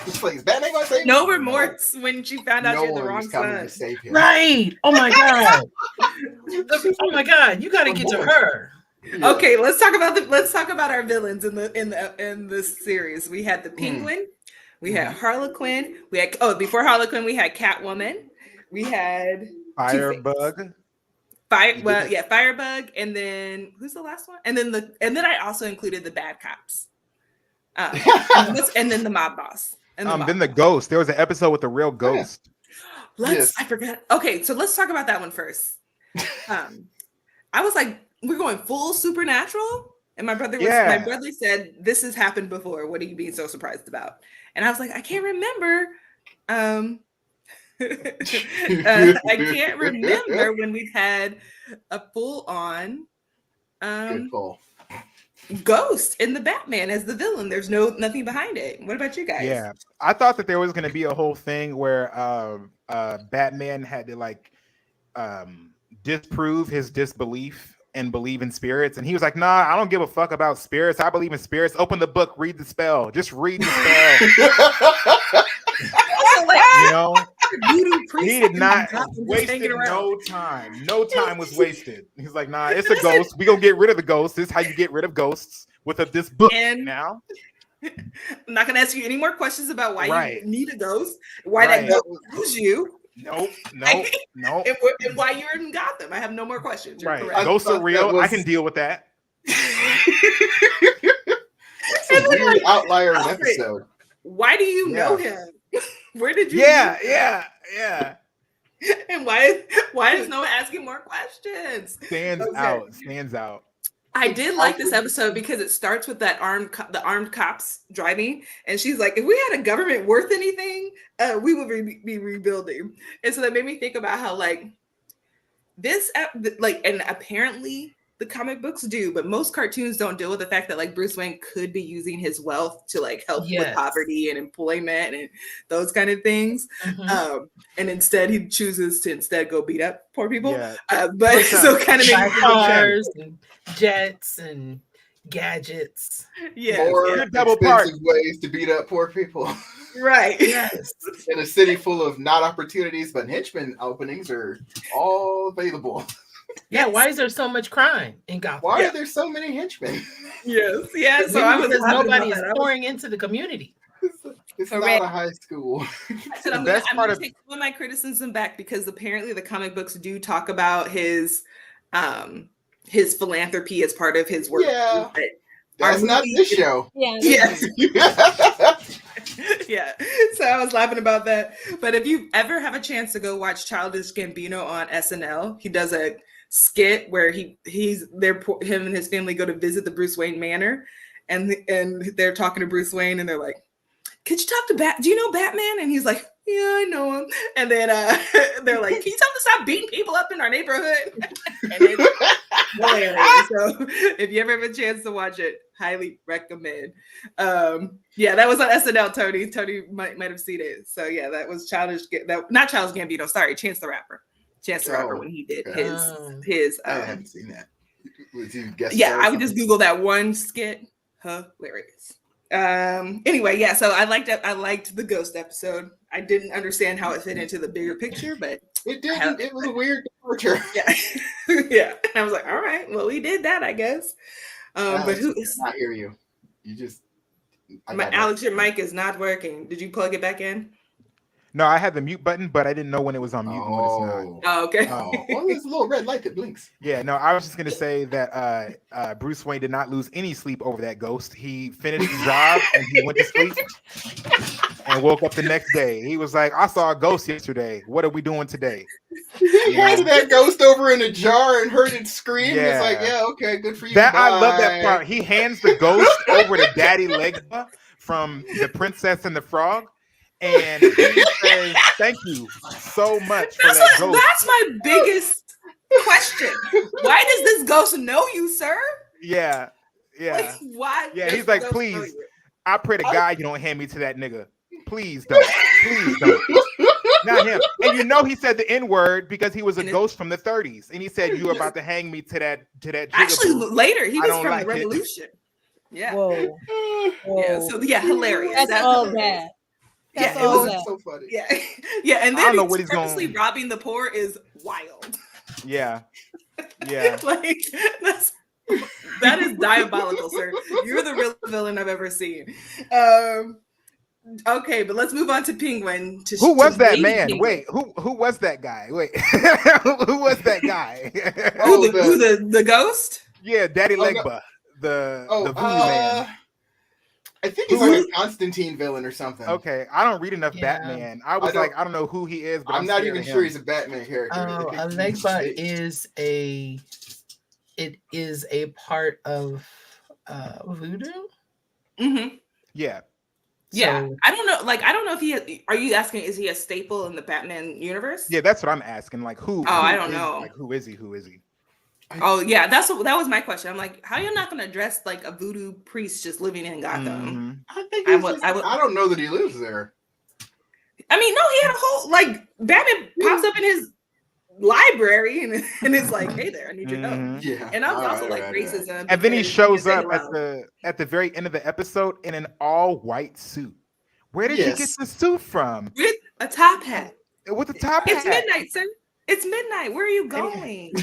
It's like, is Batman gonna save him? No remorse when she found out she had the wrong son. Right. Oh my god. Oh my god. You got to get to her. Yeah. Okay, let's talk about our villains in this series. We had the Penguin, we had Harlequin, before Harlequin we had Catwoman, we had Firebug. Firebug, and then who's the last one? And then I also included the bad cops, and then the mob boss, and then the ghost. There was an episode with the real ghost. I forgot. Okay, so let's talk about that one first. I was like, we're going full supernatural, and my brother said, this has happened before. What are you being so surprised about? And I was like, I can't remember. I can't remember when we've had a full-on ghost in the Batman as the villain. There's nothing behind it. What about you guys? Yeah, I thought that there was going to be a whole thing where Batman had to disprove his disbelief and believe in spirits, and he was like, nah, I don't give a fuck about spirits. I believe in spirits. Open the book, read the spell. Just read the spell. voodoo priest. He did not waste no time. No time was wasted. He's like, nah, it's a ghost. We gonna get rid of the ghost. This is how you get rid of ghosts with this book. And now, I'm not gonna ask you any more questions about why Right. you need a ghost, why Right. that ghost knows you. Nope. And why you're in Gotham. I have no more questions. You're Right. correct. Ghosts are real. I can deal with that. It's a weird outlier in episode. Why do you know him? Where did you? Yeah. And why is no one asking more questions? Stands out. I did like this episode because it starts with that the armed cops driving, and she's like, "If we had a government worth anything, we would be rebuilding." And so that made me think about how like this, and apparently the comic books do, but most cartoons don't deal with the fact that like Bruce Wayne could be using his wealth to like help with poverty and employment and those kind of things. And instead he chooses to go beat up poor people. But so kind of cars and jets and gadgets. More double expensive ways to beat up poor people. Right. Yes. In a city full of not opportunities, but henchmen openings are all available. Yeah, why is there so much crime in Gotham? Why are there so many henchmen? Yes. So because nobody is pouring into the community. It's not a high school. I said I'm going to take some of my criticism back because apparently the comic books do talk about his philanthropy as part of his work. Yeah, that's not this show. Yes. Yeah. So I was laughing about that. But if you ever have a chance to go watch Childish Gambino on SNL, he does a skit where he's there. Him and his family go to visit the Bruce Wayne manor, and they're talking to Bruce Wayne, and they're like, "Could you talk to Do you know Batman?" And he's like, "Yeah, I know him." And then they're like, "Can you tell him to stop beating people up in our neighborhood?" And it's hilarious. So if you ever have a chance to watch it, highly recommend. That was on SNL. Tony might have seen it. So yeah, that was not Childish Gambino. Sorry, Chance the Rapper. Chance the Rapper when he did his. I haven't seen that. I would just Google that one skit. Hilarious. Anyway, so I liked the ghost episode. I didn't understand how it fit into the bigger picture, but it didn't. It was a weird departure. Yeah. I was like, all right, well, we did that, I guess. But who is not hear you? You just Alex, your mic is not working. Did you plug it back in? No, I had the mute button, but I didn't know when it was on mute and when it's not. Oh, okay. Well, there's a little red light that blinks. Yeah, no, I was just gonna say that Bruce Wayne did not lose any sleep over that ghost. He finished the job and he went to sleep and woke up the next day. He was like, "I saw a ghost yesterday. What are we doing today?" He had that ghost over in a jar and heard it scream. Yeah. It's like, yeah, okay, good for you. I love that part. He hands the ghost over to Daddy Legba from The Princess and the Frog. And he says, "Thank you so much for that ghost." That's my biggest question. Why does this ghost know you, sir? Yeah. Like, why? Yeah, he's like, "Please, I pray to God you don't hand me to that nigga. Please don't. Please don't." Not him. And he said the N-word because he was a ghost from the 30s. And he said, "You were about to hang me to that Actually, later, he was from like the Revolution. Yeah. Whoa. Yeah. So hilarious. That's all bad. It was so funny. Yeah, and then he's purposely robbing the poor is wild. Yeah. Like that is diabolical, sir. You're the real villain I've ever seen. Okay, but let's move on to Penguin. Who was that man? Penguin. Wait, who was that guy? Wait, who was that guy? The ghost? Yeah, Daddy Legba, the voodoo man. I think he's like a Constantine villain or something. Okay, I don't read enough Batman. I don't know who he is, but I'm not even sure he's a Batman character. Legba is a part of voodoo. Mm-hmm. Yeah. Yeah, so, I don't know. Like, I don't know if are you asking, is he a staple in the Batman universe? Yeah, that's what I'm asking. Like, who? I don't know. Like, who is he? Who is he? Oh yeah, that was my question. I'm like, how are you not going to address like a voodoo priest just living in Gotham? Mm-hmm. I don't know that he lives there. I mean, no, he had a whole like Batman pops up in his library and it's like, hey there, I need your help. Yeah, and I was also like racism. And then he shows up at the very end of the episode in an all white suit. Where did he get the suit from? With a top hat. with the top It's hat. midnight, sir. It's midnight. Where are you going?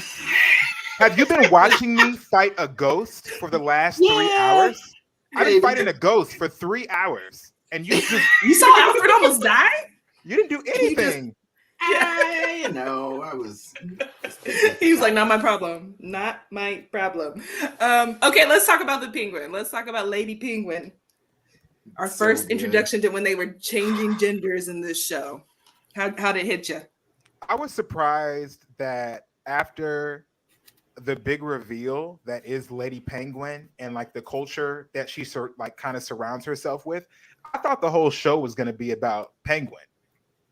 Have you been watching me fight a ghost for the last 3 hours? I've been fighting a ghost for 3 hours, and you saw Alfred almost die. You didn't do anything. I know. I was. He was like, "Not my problem. Not my problem." Okay, let's talk about the Penguin. Let's talk about Lady Penguin. Our first introduction to when they were changing genders in this show. How did it hit you? I was surprised that after the big reveal that is Lady Penguin and like the culture that she kind of surrounds herself with, I thought the whole show was going to be about Penguin.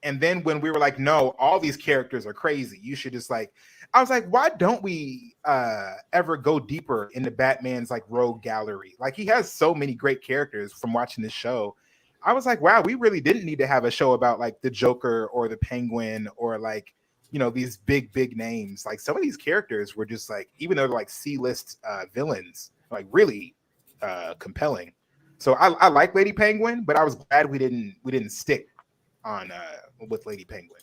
And then when we were like, no, all these characters are crazy, you should just I was like, why don't we ever go deeper into Batman's like rogue gallery? Like he has so many great characters from watching this show. I was like, wow, we really didn't need to have a show about like the Joker or the Penguin or like, you know, these big names. Like some of these characters were just like, even though they're like C-list villains, like really compelling. So I like Lady Penguin, but I was glad we didn't stick on with Lady Penguin.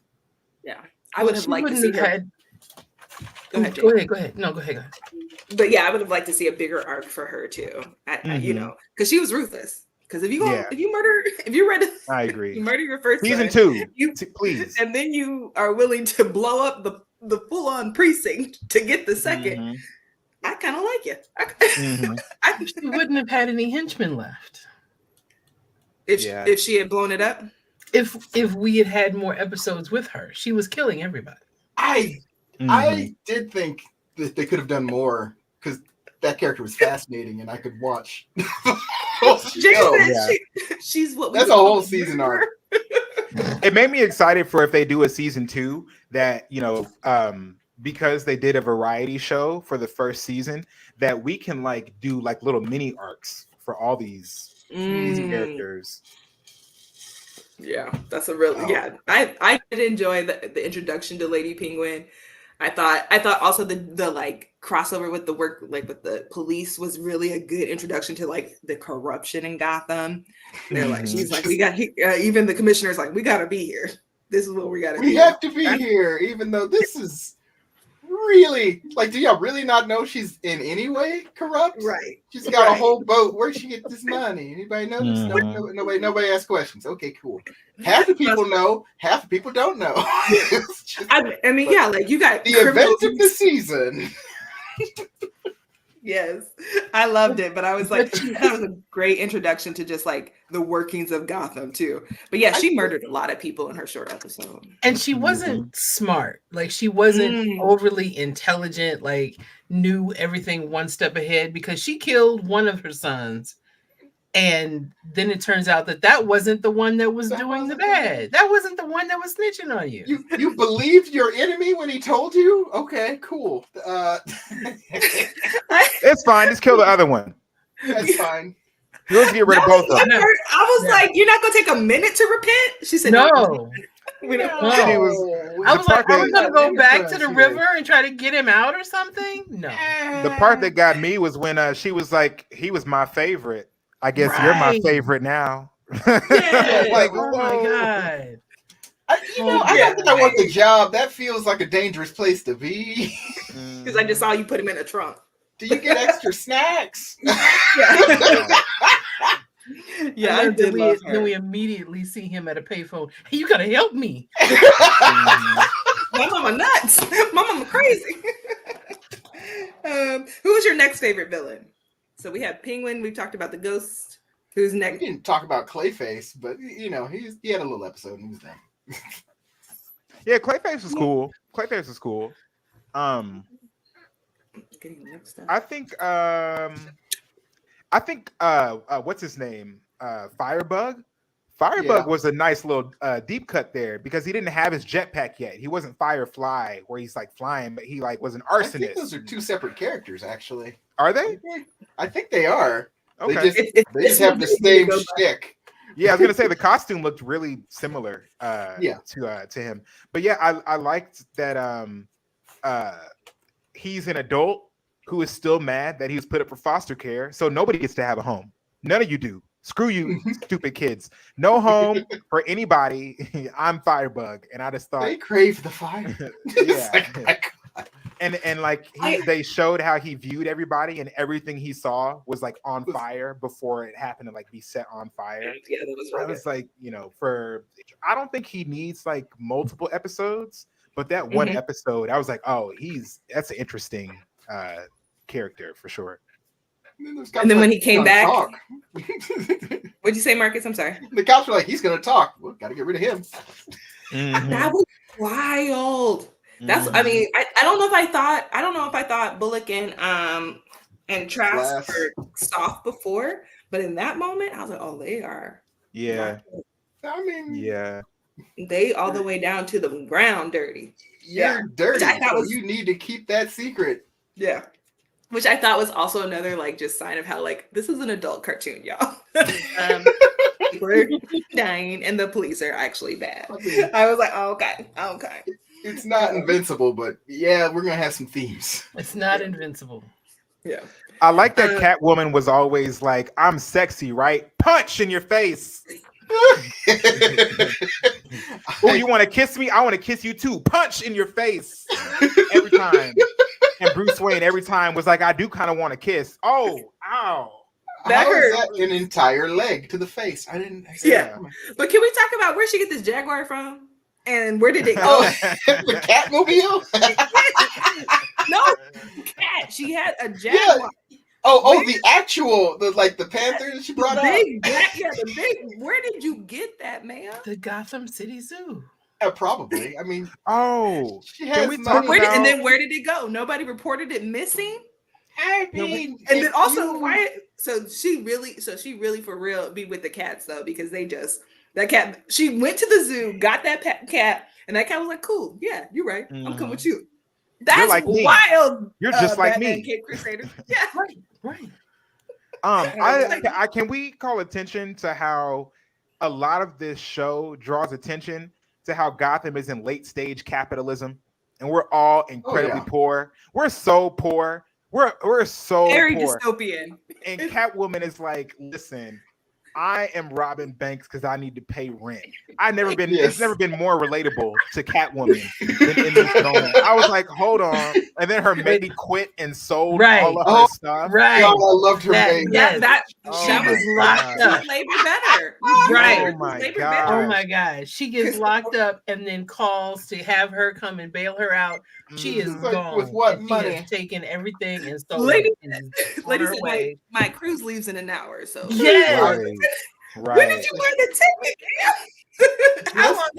Yeah, I would have liked to see her. Go ahead. No, go ahead. But yeah, I would have liked to see a bigger arc for her too. You know, because she was ruthless. Because if I agree. You murder your first season son, 2, please, and then you are willing to blow up the full on precinct to get the second. I kind of like you. She wouldn't have had any henchmen left if she had blown it up. If we had more episodes with her, she was killing everybody. I did think that they could have done more because that character was fascinating and I could watch. She's what that's a whole season arc. It made me excited for if they do a season 2 that, you know, because they did a variety show for the first season, that we can like do like little mini arcs for all these characters. Yeah, that's a real I did enjoy the introduction to Lady Penguin. I thought also the like crossover with the work like with the police was really a good introduction to like the corruption in Gotham. They're like, she's like, we got even the commissioner's like, we gotta be here. This is what we gotta do. We have to be here, even though this is really like, do y'all really not know she's in any way corrupt? Right. She's got a whole boat. Where'd she get this money? Anybody know? Nobody asks questions. Okay, cool. Half the people know, half the people don't know. I mean, like you got the event of the season. Yes, I loved it, but I was like, that was a great introduction to just like the workings of Gotham too. But yeah, she murdered a lot of people in her short episode, and she wasn't smart. Like she wasn't overly intelligent. Like knew everything one step ahead because she killed one of her sons. And then it turns out that wasn't the one that was doing the bad. That wasn't the one that was snitching on you. You believed your enemy when he told you? Okay, cool. It's fine. Just kill the other one. That's fine. Let's get rid of both of them. I was like, you're not gonna take a minute to repent? She said, no. We don't. I was like, are we gonna go back to the river and try to get him out or something? No. The part that got me was when she was like, he was my favorite. I guess you're my favorite now. Like, oh my god! I don't think I want the job. That feels like a dangerous place to be. Because I just saw you put him in a trunk. Do you get extra snacks? Yeah, I did love her. Then we immediately see him at a payphone. Hey, you gotta help me. My mama nuts. My mama crazy. Who was your next favorite villain? So we have Penguin. We've talked about the Ghost. Who's next? We didn't talk about Clayface, but you know he had a little episode and he was there. Yeah, Clayface was cool. Clayface was cool. I think what's his name? Firebug. Firebug was a nice little deep cut there because he didn't have his jetpack yet. He wasn't Firefly where he's like flying, but he like was an arsonist. I think those are two separate characters, actually. Are they? I think they are. Okay. They just have the same shtick. Yeah, I was gonna say the costume looked really similar. To him, but yeah, I liked that. He's an adult who is still mad that he was put up for foster care, so nobody gets to have a home. None of you do. Screw you, stupid kids. No home for anybody. I'm Firebug. And I just thought they crave the fire. Yeah. And like they showed how he viewed everybody, and everything he saw was like on fire before it happened to like be set on fire. Yeah, that was really I was like, I don't think he needs like multiple episodes, but that one episode, I was like, oh, that's an interesting character for sure. And then when he came back, what'd you say, Marcus? I'm sorry. The cops were like, he's gonna talk. Well, gotta get rid of him. That was wild. That's I mean, I don't know if I thought Bullock and Trask were soft before, but in that moment I was like, oh, they are. Yeah. I mean, yeah. They all the way down to the ground dirty. Yeah, dirty. You need to keep that secret. Yeah. Which I thought was also another like just sign of how like this is an adult cartoon, y'all. We're dying and the police are actually bad. I was like, oh, okay. It's not invincible, but yeah, we're gonna have some themes. It's not invincible. Yeah. I like that Catwoman was always like, I'm sexy, right? Punch in your face. Oh, you want to kiss me? I want to kiss you too. Punch in your face. Every time. And Bruce Wayne every time was like, I do kind of want to kiss. Oh, ow. That hurt. That an entire leg to the face. I didn't. Yeah. But can we talk about where she get this Jaguar from? And where did it go? The Catmobile? No, cat. She had a Jaguar. Yeah. Oh, the actual, the panther that she brought out? The big. Where did you get that, man? The Gotham City Zoo. Probably. I mean, she has money. And then where did it go? Nobody reported it missing. I mean, and then also why? So she really for real be with the cats though, because that cat. She went to the zoo, got that cat, and that cat was like, "Cool, yeah, you're right. I'm coming with you." That's like wild. You're just like Batman me. Cape Crusader. Yeah, right. Can we call attention to how a lot of this show draws attention to how Gotham is in late stage capitalism, and we're all incredibly poor. We're so poor. We're so very poor. Dystopian. And Catwoman is like, listen, I am robbing banks because I need to pay rent. It's never been more relatable to Catwoman than in this moment. I was like, hold on. And then her maid quit and sold all of her stuff. Right. Oh, I loved her maid. That was locked up. Labor better. Right. Oh my God. Oh my God. She gets locked up and then calls to have her come and bail her out. She is gone. With what and money? She has taken everything and sold Lady said, my cruise leaves in an hour. So yeah. Right. When did you learn the technique?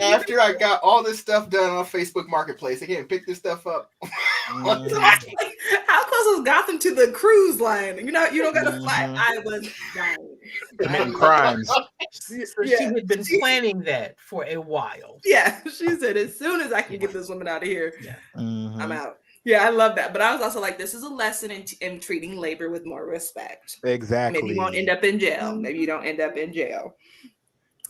After I got all this stuff done on Facebook Marketplace, I can't pick this stuff up. How close was Gotham to the cruise line? You don't got to fly. I was dying. Committing crimes. She had been planning that for a while. Yeah, she said as soon as I can get this woman out of here, I'm out. Yeah, I love that. But I was also like, this is a lesson in treating labor with more respect. Exactly. Maybe you won't end up in jail. Maybe you don't end up in jail.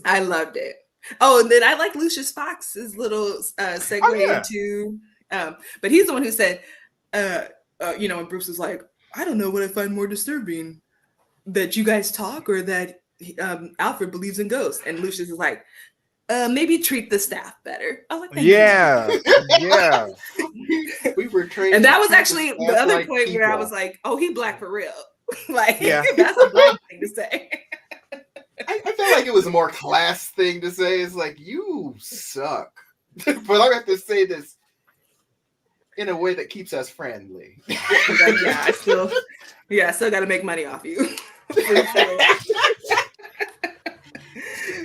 I loved it. Oh, and then I like Lucius Fox's little segue into, but he's the one who said, and Bruce was like, I don't know what I find more disturbing, that you guys talk or that Alfred believes in ghosts. And Lucius is like, maybe treat the staff better. I was like, yeah. We were trained. And that was actually the other point where I was like, oh, he black for real. That's a black thing to say. I felt like it was a more class thing to say. It's like, you suck. But I have to say this in a way that keeps us friendly. I still got to make money off you.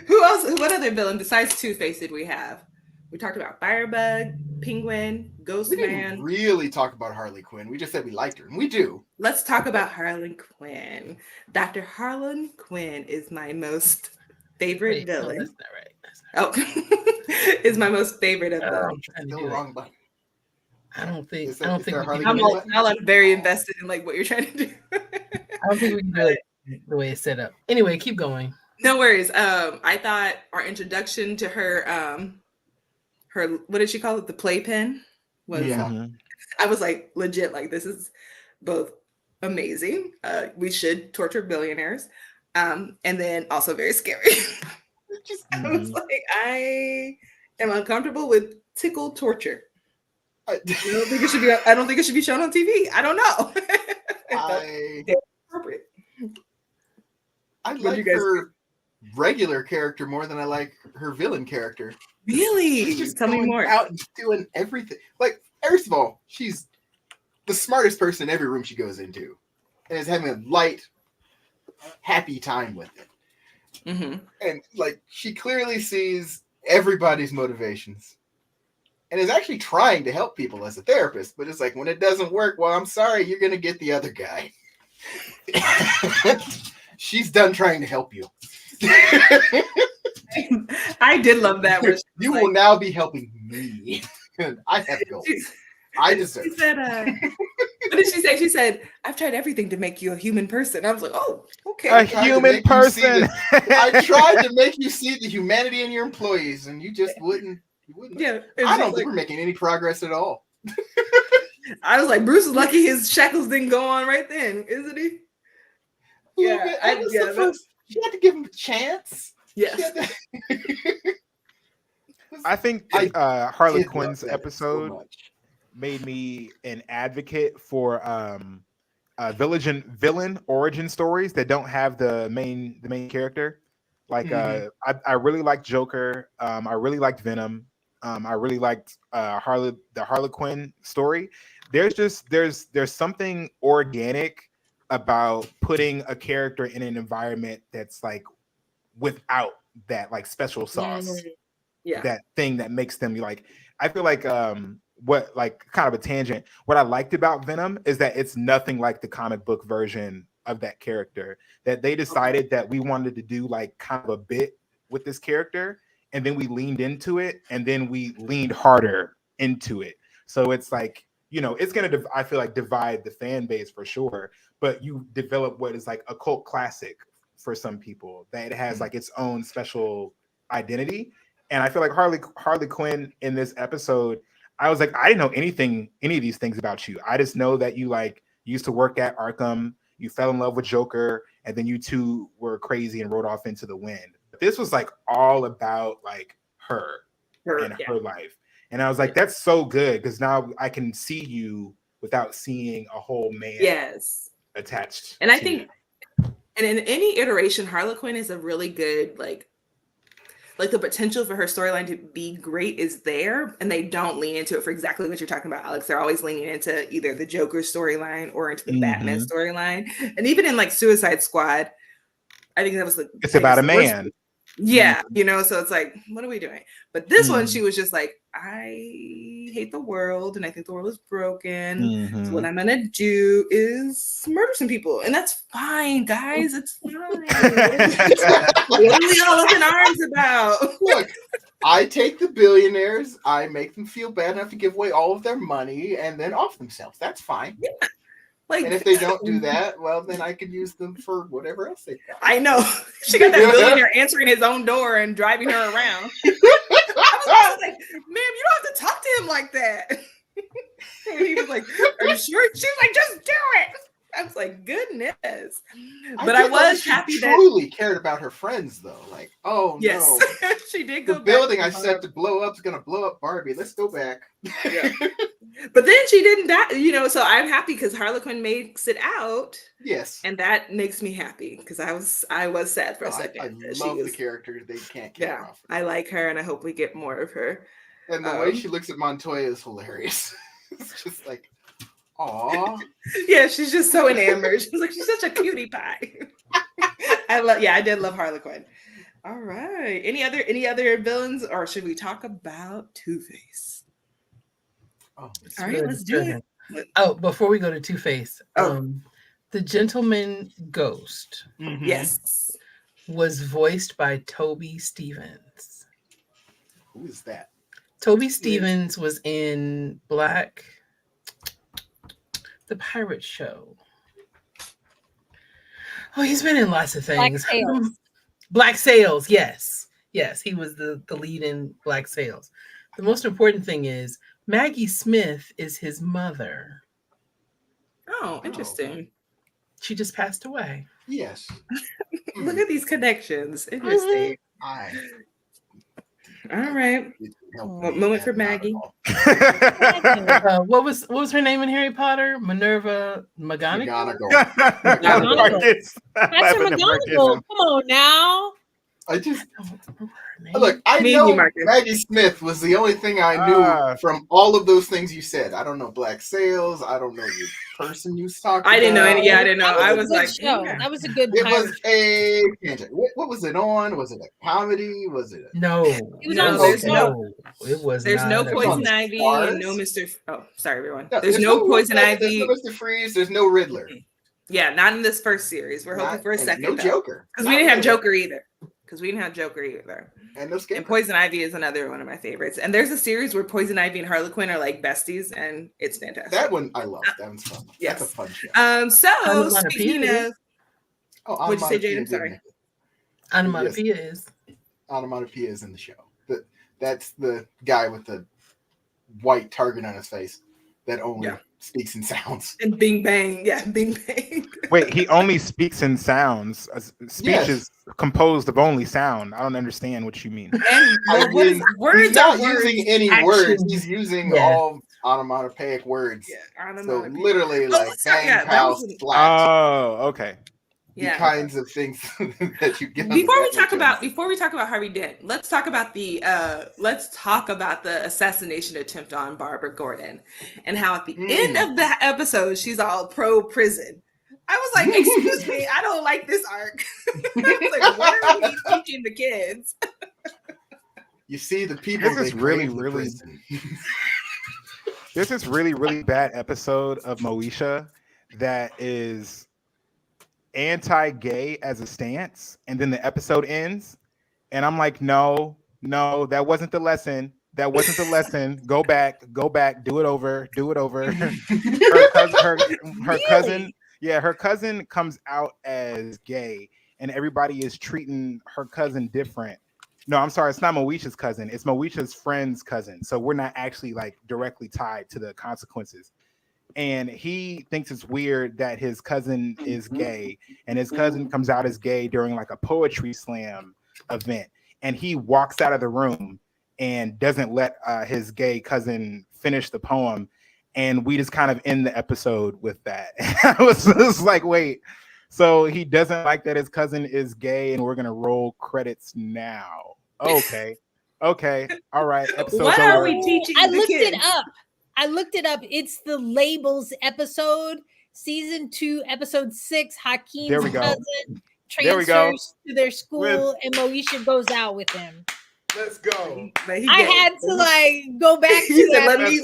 Who else? What other villain besides Two-Face did we have? We talked about Firebug, Penguin, Ghost We Man. didn't really talk about Harley Quinn. We just said we liked her, and we do. Let's talk about Harley Quinn. Dr. Harlan Quinn is my most favorite villain. No, that's not right. Is my most favorite of them. Still wrong button. I don't think I'm very invested in like what you're trying to do. I don't think we can do it the way it's set up. Anyway, keep going. No worries. I thought our introduction to her what did she call it? The playpen was. Yeah. I was like legit. Like this is both amazing. We should torture billionaires. And then also very scary. I was like, I am uncomfortable with tickle torture. I don't think it should be shown on TV. I don't know. Appropriate. I like her regular character more than I like her villain character. Really? She's just Tell me more. Out and doing everything. Like, first of all, she's the smartest person in every room she goes into, and is having a light, happy time with it. Mm-hmm. And like, she clearly sees everybody's motivations, and is actually trying to help people as a therapist. But it's like, when it doesn't work, well, I'm sorry, you're gonna get the other guy. She's done trying to help you. I did love that. You will now be helping me. I have goals. I deserve. She said, what did she say? She said, "I've tried everything to make you a human person." I was like, "Oh, okay." A human person. I tried to make you see the humanity in your employees, and you just wouldn't. You wouldn't. Yeah, I don't think we're making any progress at all. I was like, Bruce is lucky his shackles didn't go on right then, isn't he? Yeah, she had to give him a chance. Yes. I think Harley Quinn's episode made me an advocate for villain origin stories that don't have the main character. Like I really liked Joker. I really liked Venom. I really liked the Harley Quinn story. There's something organic about putting a character in an environment that's like without that like special sauce. Yeah. That thing that makes them like, I feel like what, like, kind of a tangent, what I liked about Venom is that it's nothing like the comic book version of that character. That they decided that we wanted to do like kind of a bit with this character, and then we leaned into it, and then we leaned harder into it. So it's like, you know, it's gonna I feel like divide the fan base for sure, but you develop what is like a cult classic for some people, that it has like its own special identity. And I feel like Harley Quinn in this episode, I was like, I didn't know any of these things about you. I just know that you like used to work at Arkham, you fell in love with Joker, and then you two were crazy and rode off into the wind. But this was like all about like her and her life. And I was like, that's so good, because now I can see you without seeing a whole man attached. And I think, and in any iteration, Harley Quinn is a really good, like the potential for her storyline to be great is there, and they don't lean into it for exactly what you're talking about, Alex. They're always leaning into either the Joker storyline or into the Batman storyline. And even in like Suicide Squad, I think that was like, it's about a man. Yeah, you know, so it's like, what are we doing? But this one, she was just like, I hate the world, and I think the world is broken. So what I'm gonna do is murder some people, and that's fine, guys. It's fine. What are we all up in arms about? Look, I take the billionaires, I make them feel bad enough to give away all of their money, and then off themselves. That's fine. Yeah. Like, and if they don't do that, well, then I could use them for whatever else they've got. I know. She got that billionaire answering his own door and driving her around. I was like, ma'am, you don't have to talk to him like that. And he was like, are you sure? She was like, just do it. I was like, goodness. But I was happy that she truly cared about her friends, though. Like, oh no, she did go. The building I set to blow up is gonna blow up Barbie. Let's go back. Yeah. But then she didn't die, you know. So I'm happy because Harley Quinn makes it out. Yes, and that makes me happy because I was sad for a second. I love the character. They can't get her off. I like her, and I hope we get more of her. And the way she looks at Montoya is hilarious. It's just like, aw. Yeah, she's just so enamored. She's like, she's such a cutie pie. I did love Harley Quinn. All right. Any other villains, or should we talk about Two-Face? Oh, all right, let's do it. Oh, before we go to Two-Face, the Gentleman Ghost, yes, was voiced by Toby Stevens. Who is that? Toby Stevens was in the Pirate Show. Oh, he's been in lots of things. Black Sails, yes. Yes, he was the lead in Black Sails. The most important thing is Maggie Smith is his mother. Oh, interesting. She just passed away. Yes. Look at these connections. Interesting. All right. Moment for Maggie. What was her name in Harry Potter? Minerva McGonagall. That's McGonagall. Come on now. I know Maggie Smith was the only thing I knew from all of those things you said. I don't know Black Sails. I don't know the person you talked about. I didn't know any. Yeah, I didn't know. I was like, show. That was a good. It was a tangent. What was it on? Was it a comedy? Was it? No. It was on. It was. There's no Poison Ivy and no Mr. Oh, sorry, everyone. There's no Poison Ivy. There's no Mr. Freeze. There's no Riddler. Yeah, not in this first series. We're hoping for a second. No Joker. Because we didn't have Joker either. And no Scarecrow. And Poison Ivy is another one of my favorites. And there's a series where Poison Ivy and Harlequin are like besties, and it's fantastic. That one I love. That one's fun. Yes. That's a fun show. So speaking of, what'd you say, Jade? I'm sorry. Onomatopoeia is. Onomatopoeia is in the show. That's the guy with the white target on his face that only speaks in sounds. And Bing Bang. Yeah, Bing Bang. Wait, he only speaks in sounds. Speech is composed of only sound. I don't understand what you mean. And he's not using any words. He's using all onomatopoeic words. Yeah, so literally like bang, pow, slap. Oh, okay. The kinds of things that you get. Before we talk about Harvey Dent, let's talk about the assassination attempt on Barbara Gordon, and how at the end of the episode she's all pro prison. I was like, excuse me, I don't like this arc. I was like, what are we teaching the kids? You see, the people. This is really This is really bad episode of Moesha that is anti-gay as a stance, and then the episode ends and I'm like, no, that wasn't the lesson. Go back, do it over. Her cousin comes out as gay, and everybody is treating her cousin different. No, I'm sorry, it's not Moesha's cousin, it's Moesha's friend's cousin, so we're not actually like directly tied to the consequences. And he thinks it's weird that his cousin is gay, and his cousin comes out as gay during like a poetry slam event, and he walks out of the room and doesn't let his gay cousin finish the poem, and we just kind of end the episode with that. I was just like, wait, so he doesn't like that his cousin is gay, and we're gonna roll credits now? Okay, all right. What are we teaching? I looked it up. It's the Labels episode, season 2, episode 6. Hakeem's cousin transfers to their school, and Moesha goes out with him. Let's go. I had to like go back to that. Let me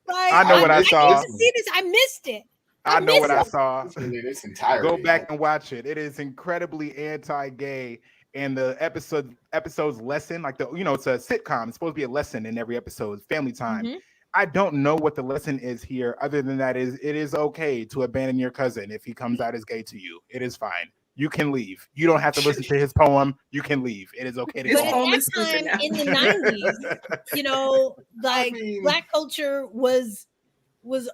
I know what I saw. I need to see this. I missed it. I know what I saw. This entire go back and watch it. It is incredibly anti-gay. And the episode's lesson, like it's a sitcom. It's supposed to be a lesson in every episode. Family time. Mm-hmm. I don't know what the lesson is here, other than that it is okay to abandon your cousin if he comes out as gay to you. It is fine. You can leave. You don't have to listen to his poem. You can leave. It is okay to go. But at that time in the 90s, Black culture was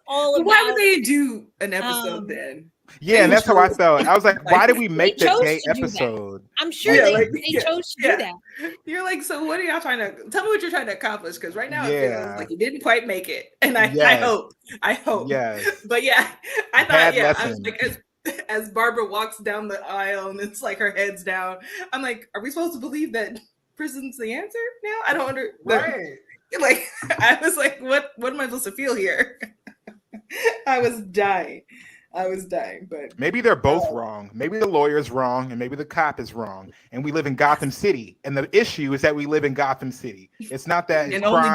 all about. Why would they do an episode then? Yeah, and that's how I felt. I was like, why did we make the gay episode? I'm sure they chose to do that. You're like, so what are y'all trying to tell me what you're trying to accomplish? Because right now it feels like you didn't quite make it. And I hope. Yes. But yeah, I thought, I was like, as Barbara walks down the aisle and it's like her head's down, I'm like, are we supposed to believe that prison's the answer now? I don't right. Like, I was like, what am I supposed to feel here? I was dying, but maybe they're both wrong. Maybe the lawyer's wrong, and maybe the cop is wrong. And we live in Gotham City, and the issue is that we live in Gotham City. It's not that. And only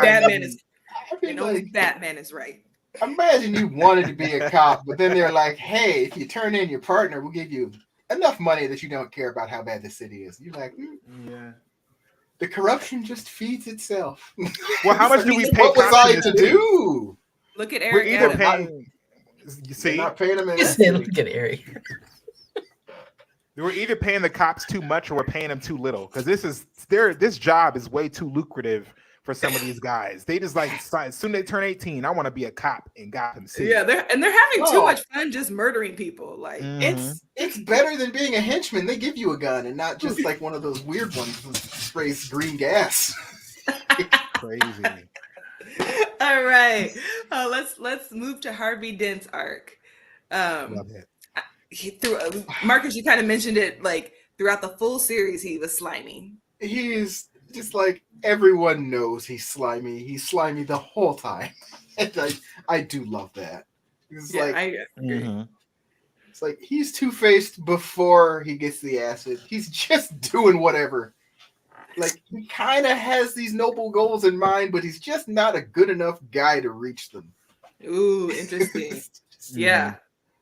Batman is right. Imagine you wanted to be a cop, but then they're like, "Hey, if you turn in your partner, we'll give you enough money that you don't care about how bad the city is." You're like, yeah. The corruption just feeds itself. Well, how much do we pay? What was I to do? Look at Eric. We're either paying. You see, not paying them. Look at Eric. We're either paying the cops too much or we're paying them too little. Because this job is way too lucrative for some of these guys. They just like as soon as they turn 18, I want to be a cop in Gotham City. Yeah, they're having too much fun just murdering people. Like it's better than being a henchman. They give you a gun and not just like one of those weird ones that sprays green gas. Crazy. All right, let's move to Harvey Dent's arc. Love it. Marcus, you kind of mentioned it, like throughout the full series, he was slimy. He's just like, everyone knows he's slimy. He's slimy the whole time. And I do love that. It's I agree. It's like he's two-faced before he gets the acid. He's just doing whatever. Like, he kind of has these noble goals in mind, but he's just not a good enough guy to reach them. Ooh, interesting. Yeah.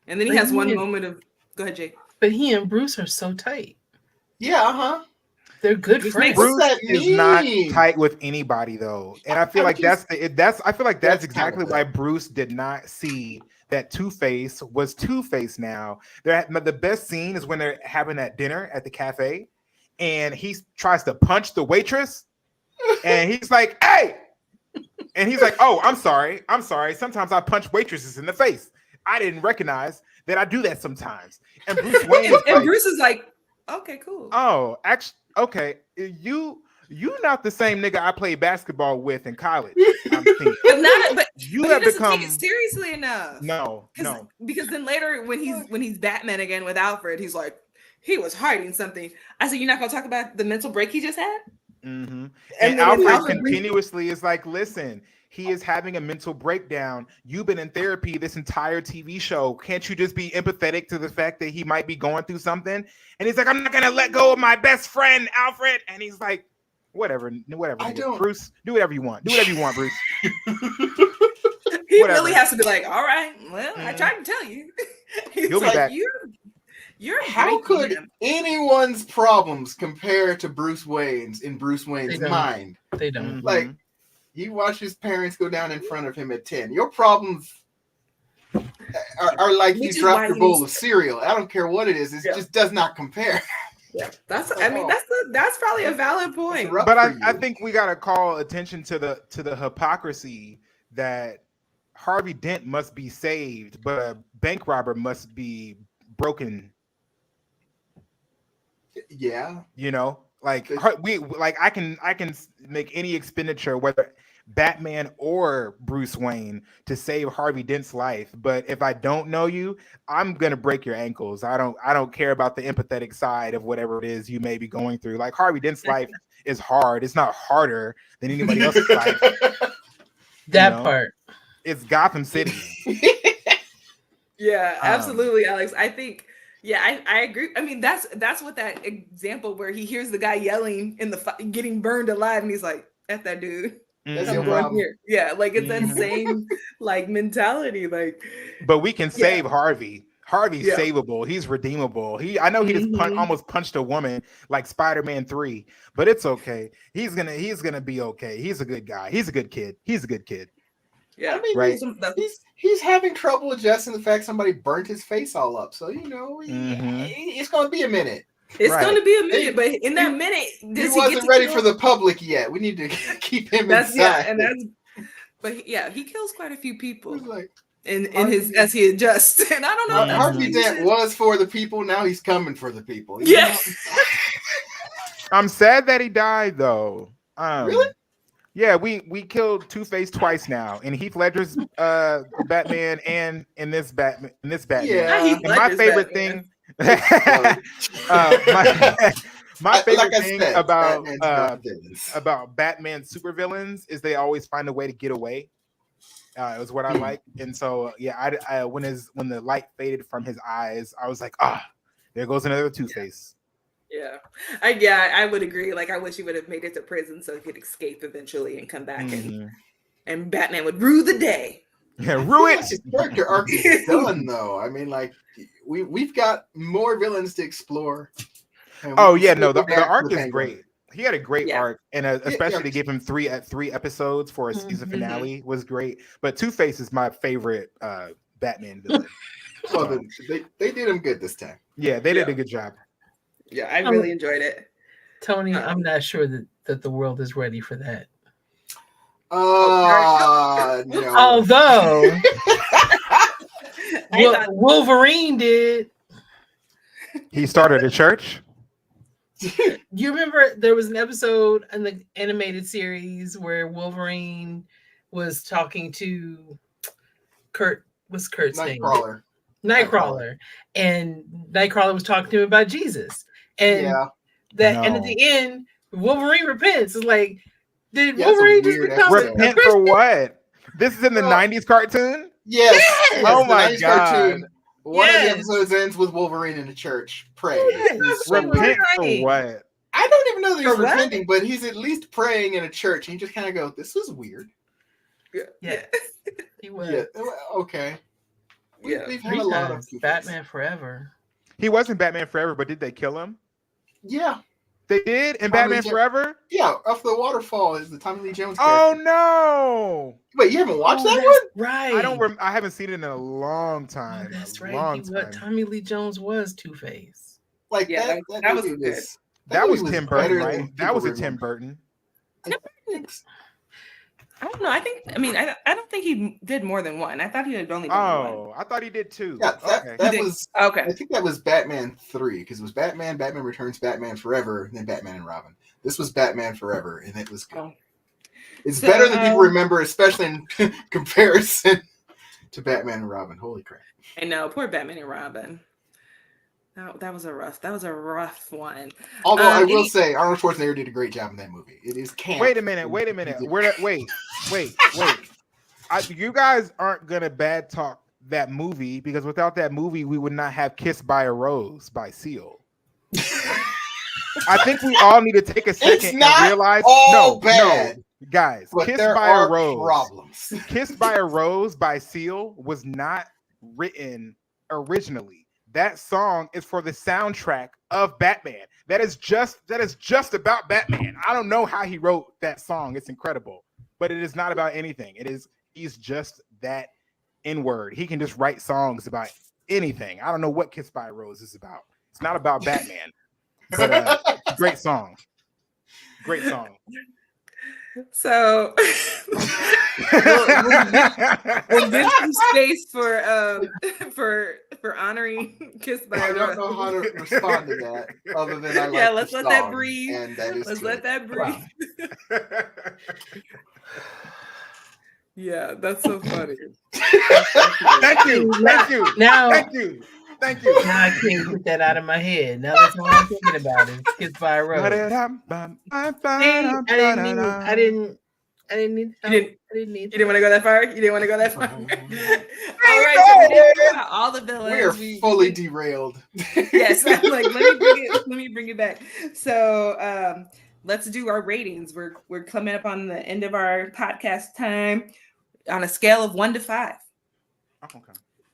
And then he has one moment of... Go ahead, Jake. But he and Bruce are so tight. Yeah, They're good friends. Bruce is not tight with anybody though, and I feel like that's exactly why Bruce did not see that Two-Face was Two-Face. Now, the best scene is when they're having that dinner at the cafe, and he tries to punch the waitress, and he's like, "Hey!" And he's like, "Oh, I'm sorry. Sometimes I punch waitresses in the face. I didn't recognize that I do that sometimes." And Bruce Wayne Bruce is like, "Okay, cool. Oh, actually, okay, you not the same nigga I played basketball with in college. I'm thinking. But you have become take it seriously enough. No, because then later when he's Batman again with Alfred, he's like, he was hiding something. I said, you're not gonna talk about the mental break he just had? Mm-hmm. And Alfred continuously is like, listen, he is having a mental breakdown. You've been in therapy this entire TV show. Can't you just be empathetic to the fact that he might be going through something? And he's like, I'm not gonna let go of my best friend, Alfred. And he's like, whatever. Bruce, do whatever you want. Do whatever you want, Bruce. He really has to be like, all right, well, I tried to tell you. He'll be back. You're how could anyone's problems compare to Bruce Wayne's in Bruce Wayne's mind? They don't. Like, he watched his parents go down in front of him at 10. Your problems are like you dropped your bowl of cereal. I don't care what it is. It just does not compare. Yeah, that's probably a valid point. But I think we gotta call attention to the hypocrisy that Harvey Dent must be saved, but a bank robber must be broken. Yeah, like I can make any expenditure, whether Batman or Bruce Wayne, to save Harvey Dent's life. But if I don't know you, I'm gonna break your ankles. I don't care about the empathetic side of whatever it is you may be going through. Like, Harvey Dent's life is hard. It's not harder than anybody else's life. That part. It's Gotham City. Yeah, absolutely, Alex. I think. Yeah, I agree. I mean, that's what that example where he hears the guy yelling in the getting burned alive, and he's like, "F that dude." That's your problem. Here. Yeah, like it's that same like mentality. Like, but we can save Harvey. Harvey's savable. He's redeemable. I know he just almost punched a woman like Spider-Man 3, but it's okay. He's gonna be okay. He's a good guy. He's a good kid. Yeah, I mean, right. He's having trouble adjusting the fact somebody burnt his face all up. So it's going to be a minute. It's going to be a minute, but in that minute, he wasn't ready for the public yet. We need to keep him inside. He kills quite a few people. Like, as he adjusts, and I don't know. Harvey Dent was for the people. Now he's coming for the people. Yes. I'm sad that he died, though. Really? Yeah, we killed Two-Face twice now, in Heath Ledger's Batman and in this Batman. Yeah, and my favorite thing, my favorite thing about Batman supervillains is they always find a way to get away. It was what I like, and so I when the light faded from his eyes, I was like, there goes another Two-Face. Yeah, I would agree. Like, I wish he would have made it to prison so he could escape eventually and come back, and Batman would rue the day. Yeah, rue it. His character arc is done, though. I mean, like, we've got more villains to explore. The arc is great. He had a great arc, and especially to give him three episodes for a season finale was great. But Two-Face is my favorite Batman villain. Well, they did him good this time. Yeah, they did a good job. Yeah, I really enjoyed it. Tony, I'm not sure that the world is ready for that. No. Although Wolverine did. He started a church. You remember there was an episode in the animated series where Wolverine was talking to Kurt. What's Kurt's name? Nightcrawler. And Nightcrawler was talking to him about Jesus. And and at the end, Wolverine repents. It's like, did Wolverine just become repent for what? This is in the 90s cartoon? Yes. Oh my God. Cartoon. One of the episodes ends with Wolverine in the church praying. Repent for what? I don't even know that he's repenting, but he's at least praying in a church. And you just kind of go, this was weird. Yeah. He was. Yeah. Okay. We've had a lot of Batman Forever. He wasn't Batman Forever, but did they kill him? Yeah. They did in Batman Forever? Yeah, off the waterfall is the Tommy Lee Jones character. Oh no! Wait, you haven't watched that one? Right. I haven't seen it in a long time. That's right. Tommy Lee Jones was Two-Face. Like that was good. That was Tim Burton, right? That was a Tim Burton. I don't know. I don't think he did more than one. I thought he had only done one. Oh, I thought he did two. Yeah, that was okay. I think that was Batman 3 because it was Batman Returns, Batman Forever, and then Batman and Robin. This was Batman Forever, and it was good. Oh. It's better than people remember, especially in comparison to Batman and Robin. Holy crap! I know, poor Batman and Robin. That was a rough one. Although I will say Arnold Schwarzenegger did a great job in that movie. It is camp. Wait a minute. Wait. You guys aren't gonna bad talk that movie because without that movie, we would not have "Kissed by a Rose" by Seal. I think we all need to take a second and realize no, guys, "Kissed by a Rose." "Kissed by a Rose" by Seal was not written originally. That song is for the soundtrack of Batman. That is just about Batman. I don't know how he wrote that song. It's incredible, but it is not about anything. He's just that N-word. He can just write songs about anything. I don't know what "Kissed by a Rose" is about. It's not about Batman, but great song. Great song. So we'll give some space for honoring "Kissed by a Rose." I don't know how to respond to that other than I like let's let that breathe. And that is let that breathe. Yeah, that's so funny. Thank you. Now, Thank you. Now I can't get that out of my head. Now that's all I'm thinking about is "Kissed by a Rose." I didn't need. You didn't want to go that far. You didn't want to go that far. All right, so we didn't talk about all the villains. We are fully derailed. Yes, like let me bring it back. So let's do our ratings. We're coming up on the end of our podcast time. On a scale of 1 to 5. Okay.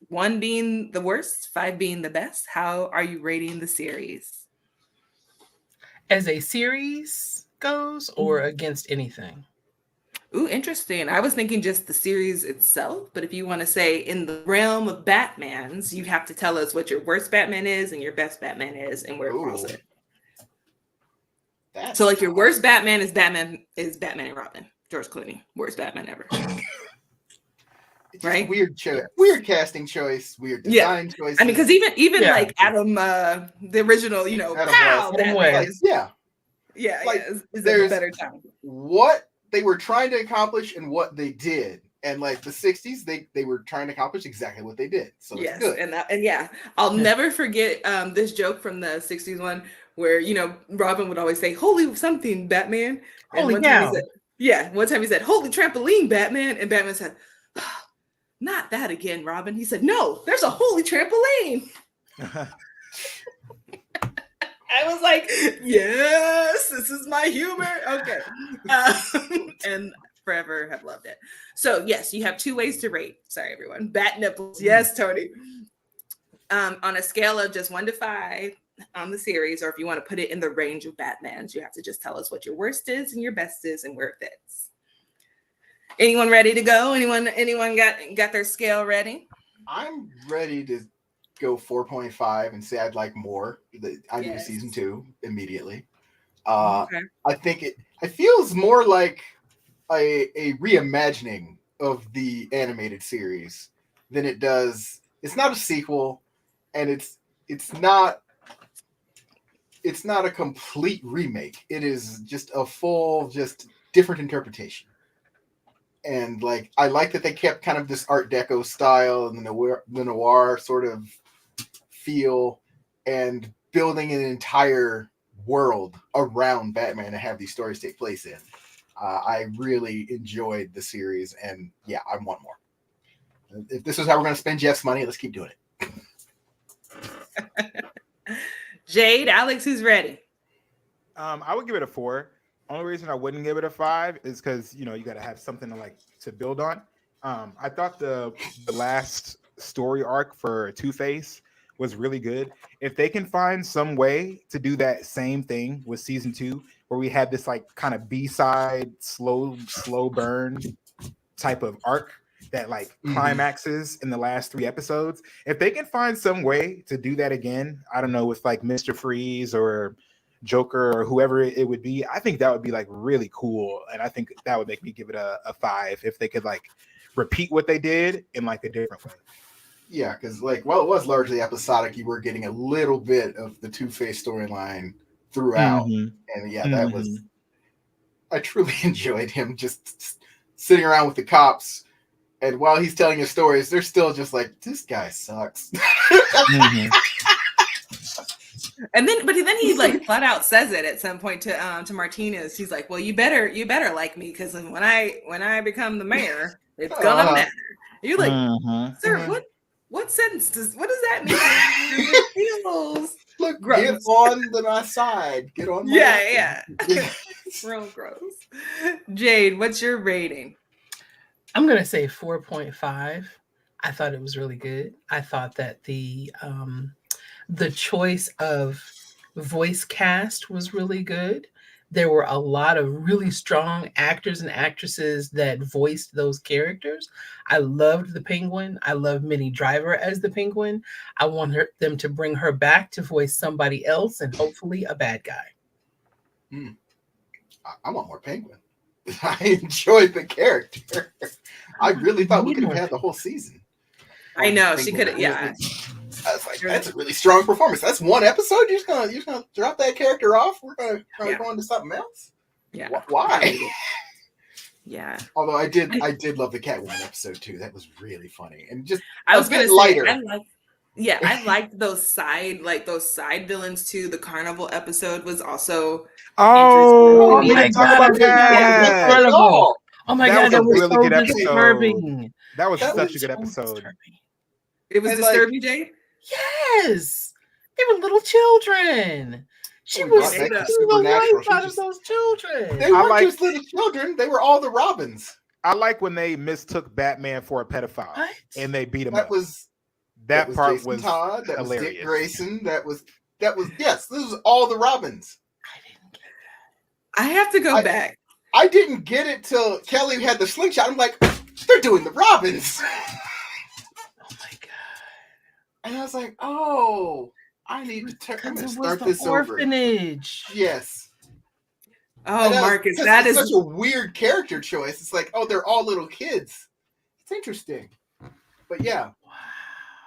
1 being the worst, 5 being the best. How are you rating the series? As a series goes or against anything? Ooh, interesting. I was thinking just the series itself, but if you want to say in the realm of Batmans, you have to tell us what your worst Batman is and your best Batman is and where it falls in. So like your worst Batman is Batman and Robin. George Clooney. Worst Batman ever. Right? Weird choice. Weird casting choice. Weird design choice. I mean, because even like Adam, the original, Adam West. Is a better time. What they were trying to accomplish and what they did, and like the 60s, they were trying to accomplish exactly what they did. So it's good. And I'll never forget this joke from the 60s one where Robin would always say, "Holy something, Batman." And Holy cow. One time he said, "Holy trampoline, Batman," and Batman said, "Not that again, Robin." He said, "No, there's a holy trampoline." I was like, yes, this is my humor. Okay. And forever have loved it. So yes, you have 2 ways to rate. Sorry, everyone. Bat nipples. Yes, Tony. On a scale of just 1 to 5 on the series, or if you want to put it in the range of Batmans, you have to just tell us what your worst is and your best is and where it fits. Anyone ready to go? Anyone got their scale ready? I'm ready to go 4.5 and say I'd like more. I need season 2 immediately. I think it feels more like a reimagining of the animated series than it does. It's not a sequel, and it's not a complete remake. It is just a full, just different interpretation. And like, I like that they kept kind of this Art Deco style and the noir sort of feel, and building an entire world around Batman to have these stories take place in. I really enjoyed the series, and yeah, I want more. If this is how we're going to spend Jeff's money, let's keep doing it. Jade, Alex, who's ready? I would give it a 4. Only reason I wouldn't give it a 5 is because you got to have something to build on. I thought the last story arc for Two-Face was really good. If they can find some way to do that same thing with season 2, where we had this like kind of B-side slow burn type of arc that like climaxes in the last 3 episodes. If they can find some way to do that again, I don't know, with like Mr. Freeze or Joker or whoever it would be, I think that would be like really cool. And I think that would make me give it a 5 if they could like repeat what they did in like a different way. Yeah, because like, well, it was largely episodic. You were getting a little bit of the Two-Face storyline throughout. And yeah, that was, I truly enjoyed him just sitting around with the cops. And while he's telling his stories, they're still just like, this guy sucks. And then he like flat out says it at some point to Martinez. He's like, "Well, you better like me, because when I become the mayor, it's gonna matter." You're like, "Sir, what sentence does that mean?" It feels look gross. Get on my side. Get on. Yeah. Real gross. Jade, what's your rating? I'm gonna say 4.5. I thought it was really good. I thought that the choice of voice cast was really good. There were a lot of really strong actors and actresses that voiced those characters. I loved the Penguin. I love Minnie Driver as the Penguin. I want them to bring her back to voice somebody else, and hopefully a bad guy. I want more Penguin. I enjoyed the character. I really thought we could have had the whole season. I know, she could have, yeah. I was like, that's a really strong performance. That's one episode. You're just gonna drop that character off. We're gonna go into something else. Yeah. Why? Yeah. Although I did love the Catwoman episode too. That was really funny and just I was gonna lighter. Say, I liked those side villains too. The carnival episode was also. Oh, we my didn't talk God, about that. Incredible. Oh my God, that was a really so good episode. disturbing. That was such a good episode. Disturbing. It was disturbing, Jade? Yes. They were little children. She was taking the life out of those children. They weren't just little children. They were all the Robins. I like when they mistook Batman for a pedophile and they beat him up. That part Jason was Todd. That hilarious. was Dick Grayson. That was yes. This was all the Robins. I didn't get that. I have to go back. I didn't get it till Kelly had the slingshot. I'm like, they're doing the Robins. Oh my God. And I was like, oh, I need to start this orphanage. Over. Yes. Oh, Marcus, that is such a weird character choice. It's like, oh, they're all little kids. It's interesting. But yeah. Wow.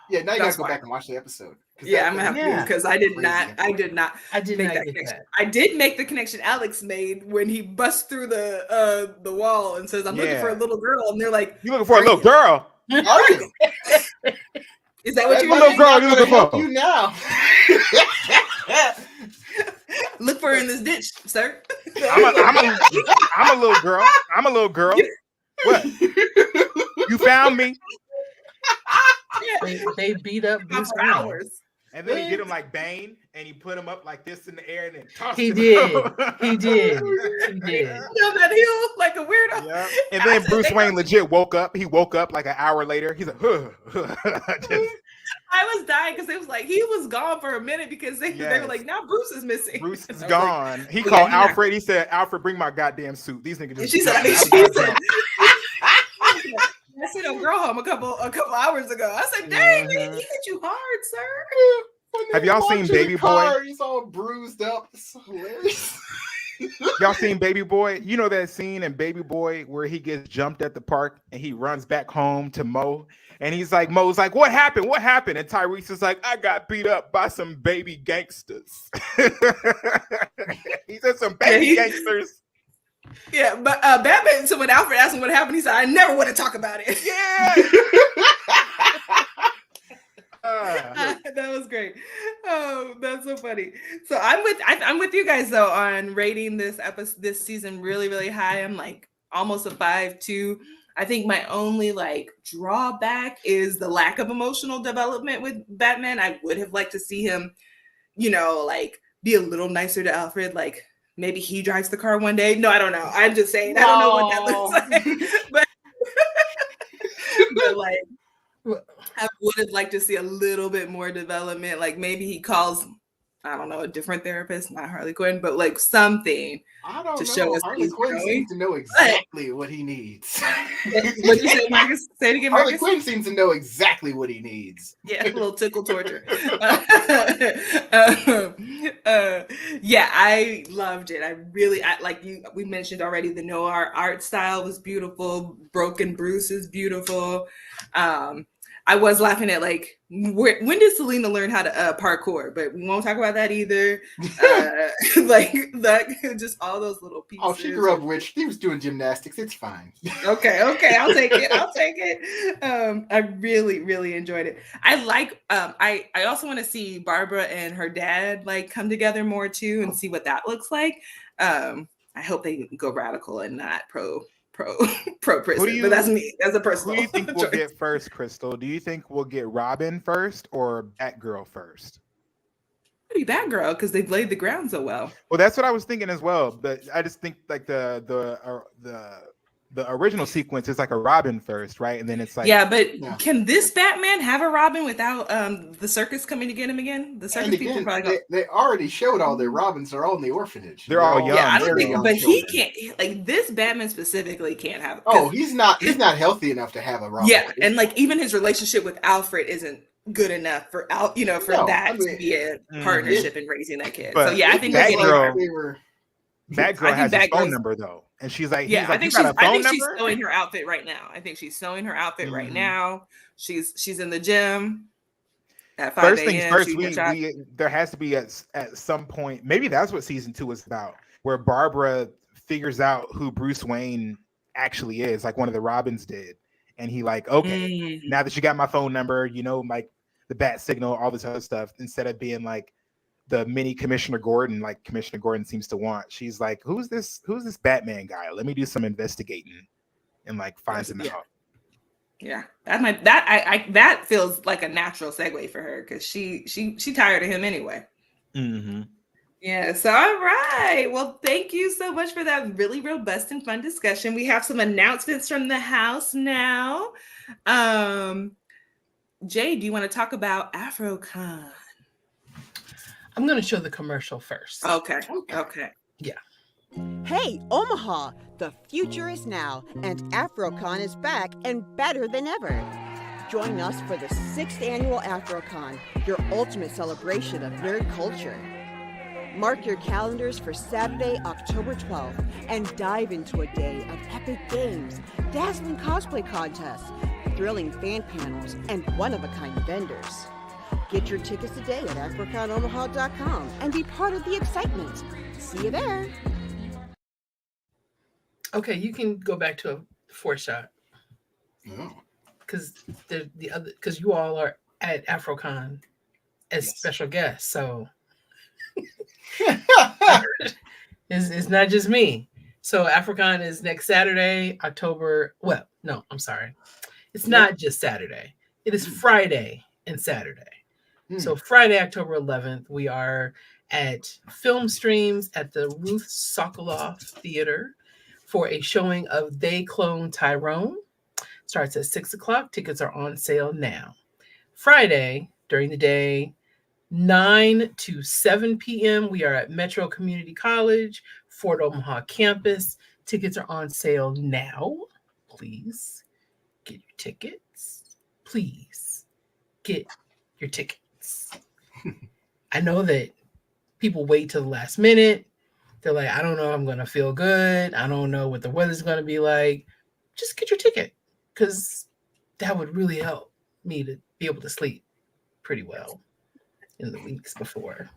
Yeah, now you gotta go back and watch the episode. Yeah, I'm gonna have to, because I did not make that connection. I did make the connection Alex made when he busts through the wall and says, "I'm looking for a little girl," and they're like, "You looking for a little girl? Are you? Is that what you're little girl? You looking for you now? Look for her in this ditch, sir." I'm a little girl. I'm a little girl. What? You found me. They beat up Bruce Wayne. Hours. And then he get him like Bane, and he put him up like this in the air, and then tossed him. He did. He did. Down that hill like a weirdo. Yeah. And then Bruce Wayne legit woke up. He woke up like an hour later. He's like, I was dying because it was like he was gone for a minute because they were like, now Bruce is missing. Bruce is gone. Like, he called Alfred. He said, "Alfred, bring my goddamn suit. These niggas just." She said, I sent a girl home a couple hours ago. I said, "Dang, man, he hit you hard, sir." Have y'all seen Baby Boy? He's all bruised up. It's so hilarious. Y'all seen Baby Boy? You know that scene in Baby Boy where he gets jumped at the park and he runs back home to Mo, and he's like, Mo's like, what happened? What happened? And Tyrese is like, I got beat up by some baby gangsters. He said some baby gangsters. Yeah, but Batman. So when Alfred asked him what happened, he said, "I never want to talk about it." Yeah. That was great. Oh, that's so funny. So I'm with you guys though on rating this season really, really high. I'm like almost a 5.2. I think my only like drawback is the lack of emotional development with Batman. I would have liked to see him, like be a little nicer to Alfred. Like maybe he drives the car one day. No, I don't know. I'm just saying. I don't know what that looks like. but like. I would have liked to see a little bit more development. Like maybe he calls, I don't know, a different therapist, not Harley Quinn, but like something to show us. Harley Quinn seems to know exactly what he needs. What you say, Marcus? Say it again, Marcus. Harley Quinn seems to know exactly what he needs. Yeah, a little tickle torture. Yeah, I loved it. We mentioned already, the noir art style was beautiful. Broken Bruce is beautiful. I was laughing at like, when did Selena learn how to parkour? But we won't talk about that either. Like just all those little pieces. Oh, she grew up rich. She was doing gymnastics. It's fine. Okay, I'll take it. I really, really enjoyed it. I also want to see Barbara and her dad like come together more too and see what that looks like. I hope they go radical and not pro prison, but that's me. That's a personal. Who do you think we'll get first, Crystal? Do you think we'll get Robin first or Batgirl first? Maybe Batgirl, because they've laid the ground so well. Well, that's what I was thinking as well. But I just think like the original sequence is like a Robin first, right? And then it's like, can this Batman have a Robin without the circus coming to get him again? The circus people probably they already showed all their Robins are all in the orphanage. They're all young. Yeah, I don't think, but he can't. Like this Batman specifically can't have. Oh, he's not healthy enough to have a Robin. Yeah, and like even his relationship with Alfred isn't good enough for that to be a partnership in raising that kid. So yeah, I think Batgirl has his phone number though. And she's like, I think she's sewing her outfit right now. She's in the gym at 5 First things first, there has to be at some point, maybe that's what season 2 is about, where Barbara figures out who Bruce Wayne actually is, like one of the Robins did. And he like, okay, now that you got my phone number, like the bat signal, all this other stuff, instead of being like the mini Commissioner Gordon, like Commissioner Gordon seems to want. She's like, who's this Batman guy? Let me do some investigating and like finds him out. Yeah, that feels like a natural segue for her because she tired of him anyway. Mm-hmm. Yeah, so all right. Well, thank you so much for that really robust and fun discussion. We have some announcements from the house now. Jay, do you want to talk about AfroCon? I'm going to show the commercial first. Okay. Yeah. Hey, Omaha, the future is now, and AfroCon is back and better than ever. Join us for the 6th annual AfroCon, your ultimate celebration of nerd culture. Mark your calendars for Saturday, October 12th, and dive into a day of epic games, dazzling cosplay contests, thrilling fan panels, and one-of-a-kind vendors. Get your tickets today at AfroConOmaha.com and be part of the excitement. See you there. Okay, you can go back to a 4-shot. Because because you all are at AfroCon as special guests, so it's not just me. So AfroCon is next Saturday, October. Well, no, I'm sorry. It's not just Saturday. It is Friday and Saturday. So Friday, October 11th, we are at Film Streams at the Ruth Sokoloff Theater for a showing of They Clone Tyrone. Starts at 6:00. Tickets are on sale now. Friday, during the day, 9 to 7 p.m., we are at Metro Community College, Fort Omaha campus. Tickets are on sale now. Please get your tickets. Please get your tickets. I know that people wait till the last minute. They're like, I don't know if I'm going to feel good. I don't know what the weather's going to be like. Just get your ticket, because that would really help me to be able to sleep pretty well in the weeks before.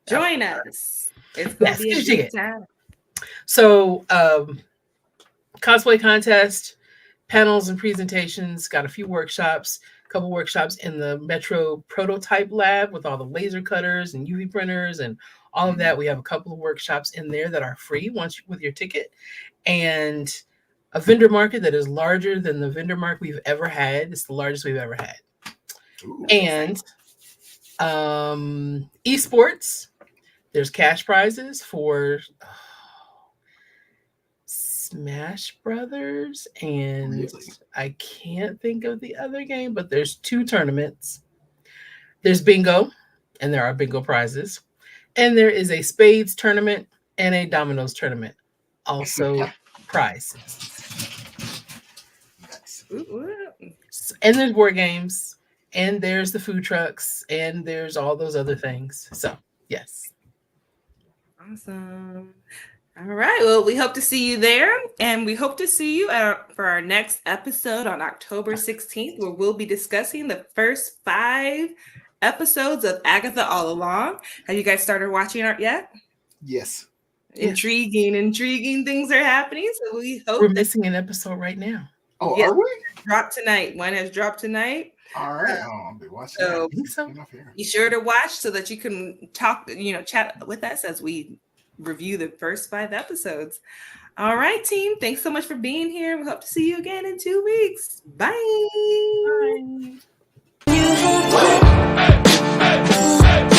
Join us. It's going to be a good time. So, cosplay contest, panels and presentations, got a few workshops, a couple workshops in the Metro prototype lab with all the laser cutters and UV printers and all of that. We have a couple of workshops in there that are free with your ticket, and a vendor market that is larger than the vendor market we've ever had. It's the largest we've ever had. Ooh, and esports, there's cash prizes for Smash Brothers, and really? I can't think of the other game, but there's 2 tournaments. There's bingo, and there are bingo prizes, and there is a spades tournament and a dominoes tournament, also prizes. And there's board games, and there's the food trucks, and there's all those other things. So yes. Awesome. All right. Well, we hope to see you there, and we hope to see you for our next episode on October 16th, where we'll be discussing the first 5 episodes of Agatha All Along. Have you guys started watching it yet? Yes. Intriguing things are happening. So we hope we're missing an episode right now. Oh, are we? Dropped tonight. One has dropped tonight. All right. I'll be watching. So be sure to watch so that you can talk, chat with us as we review the first 5 episodes. All right, team. Thanks so much for being here. We hope to see you again in 2 weeks. Bye. Bye.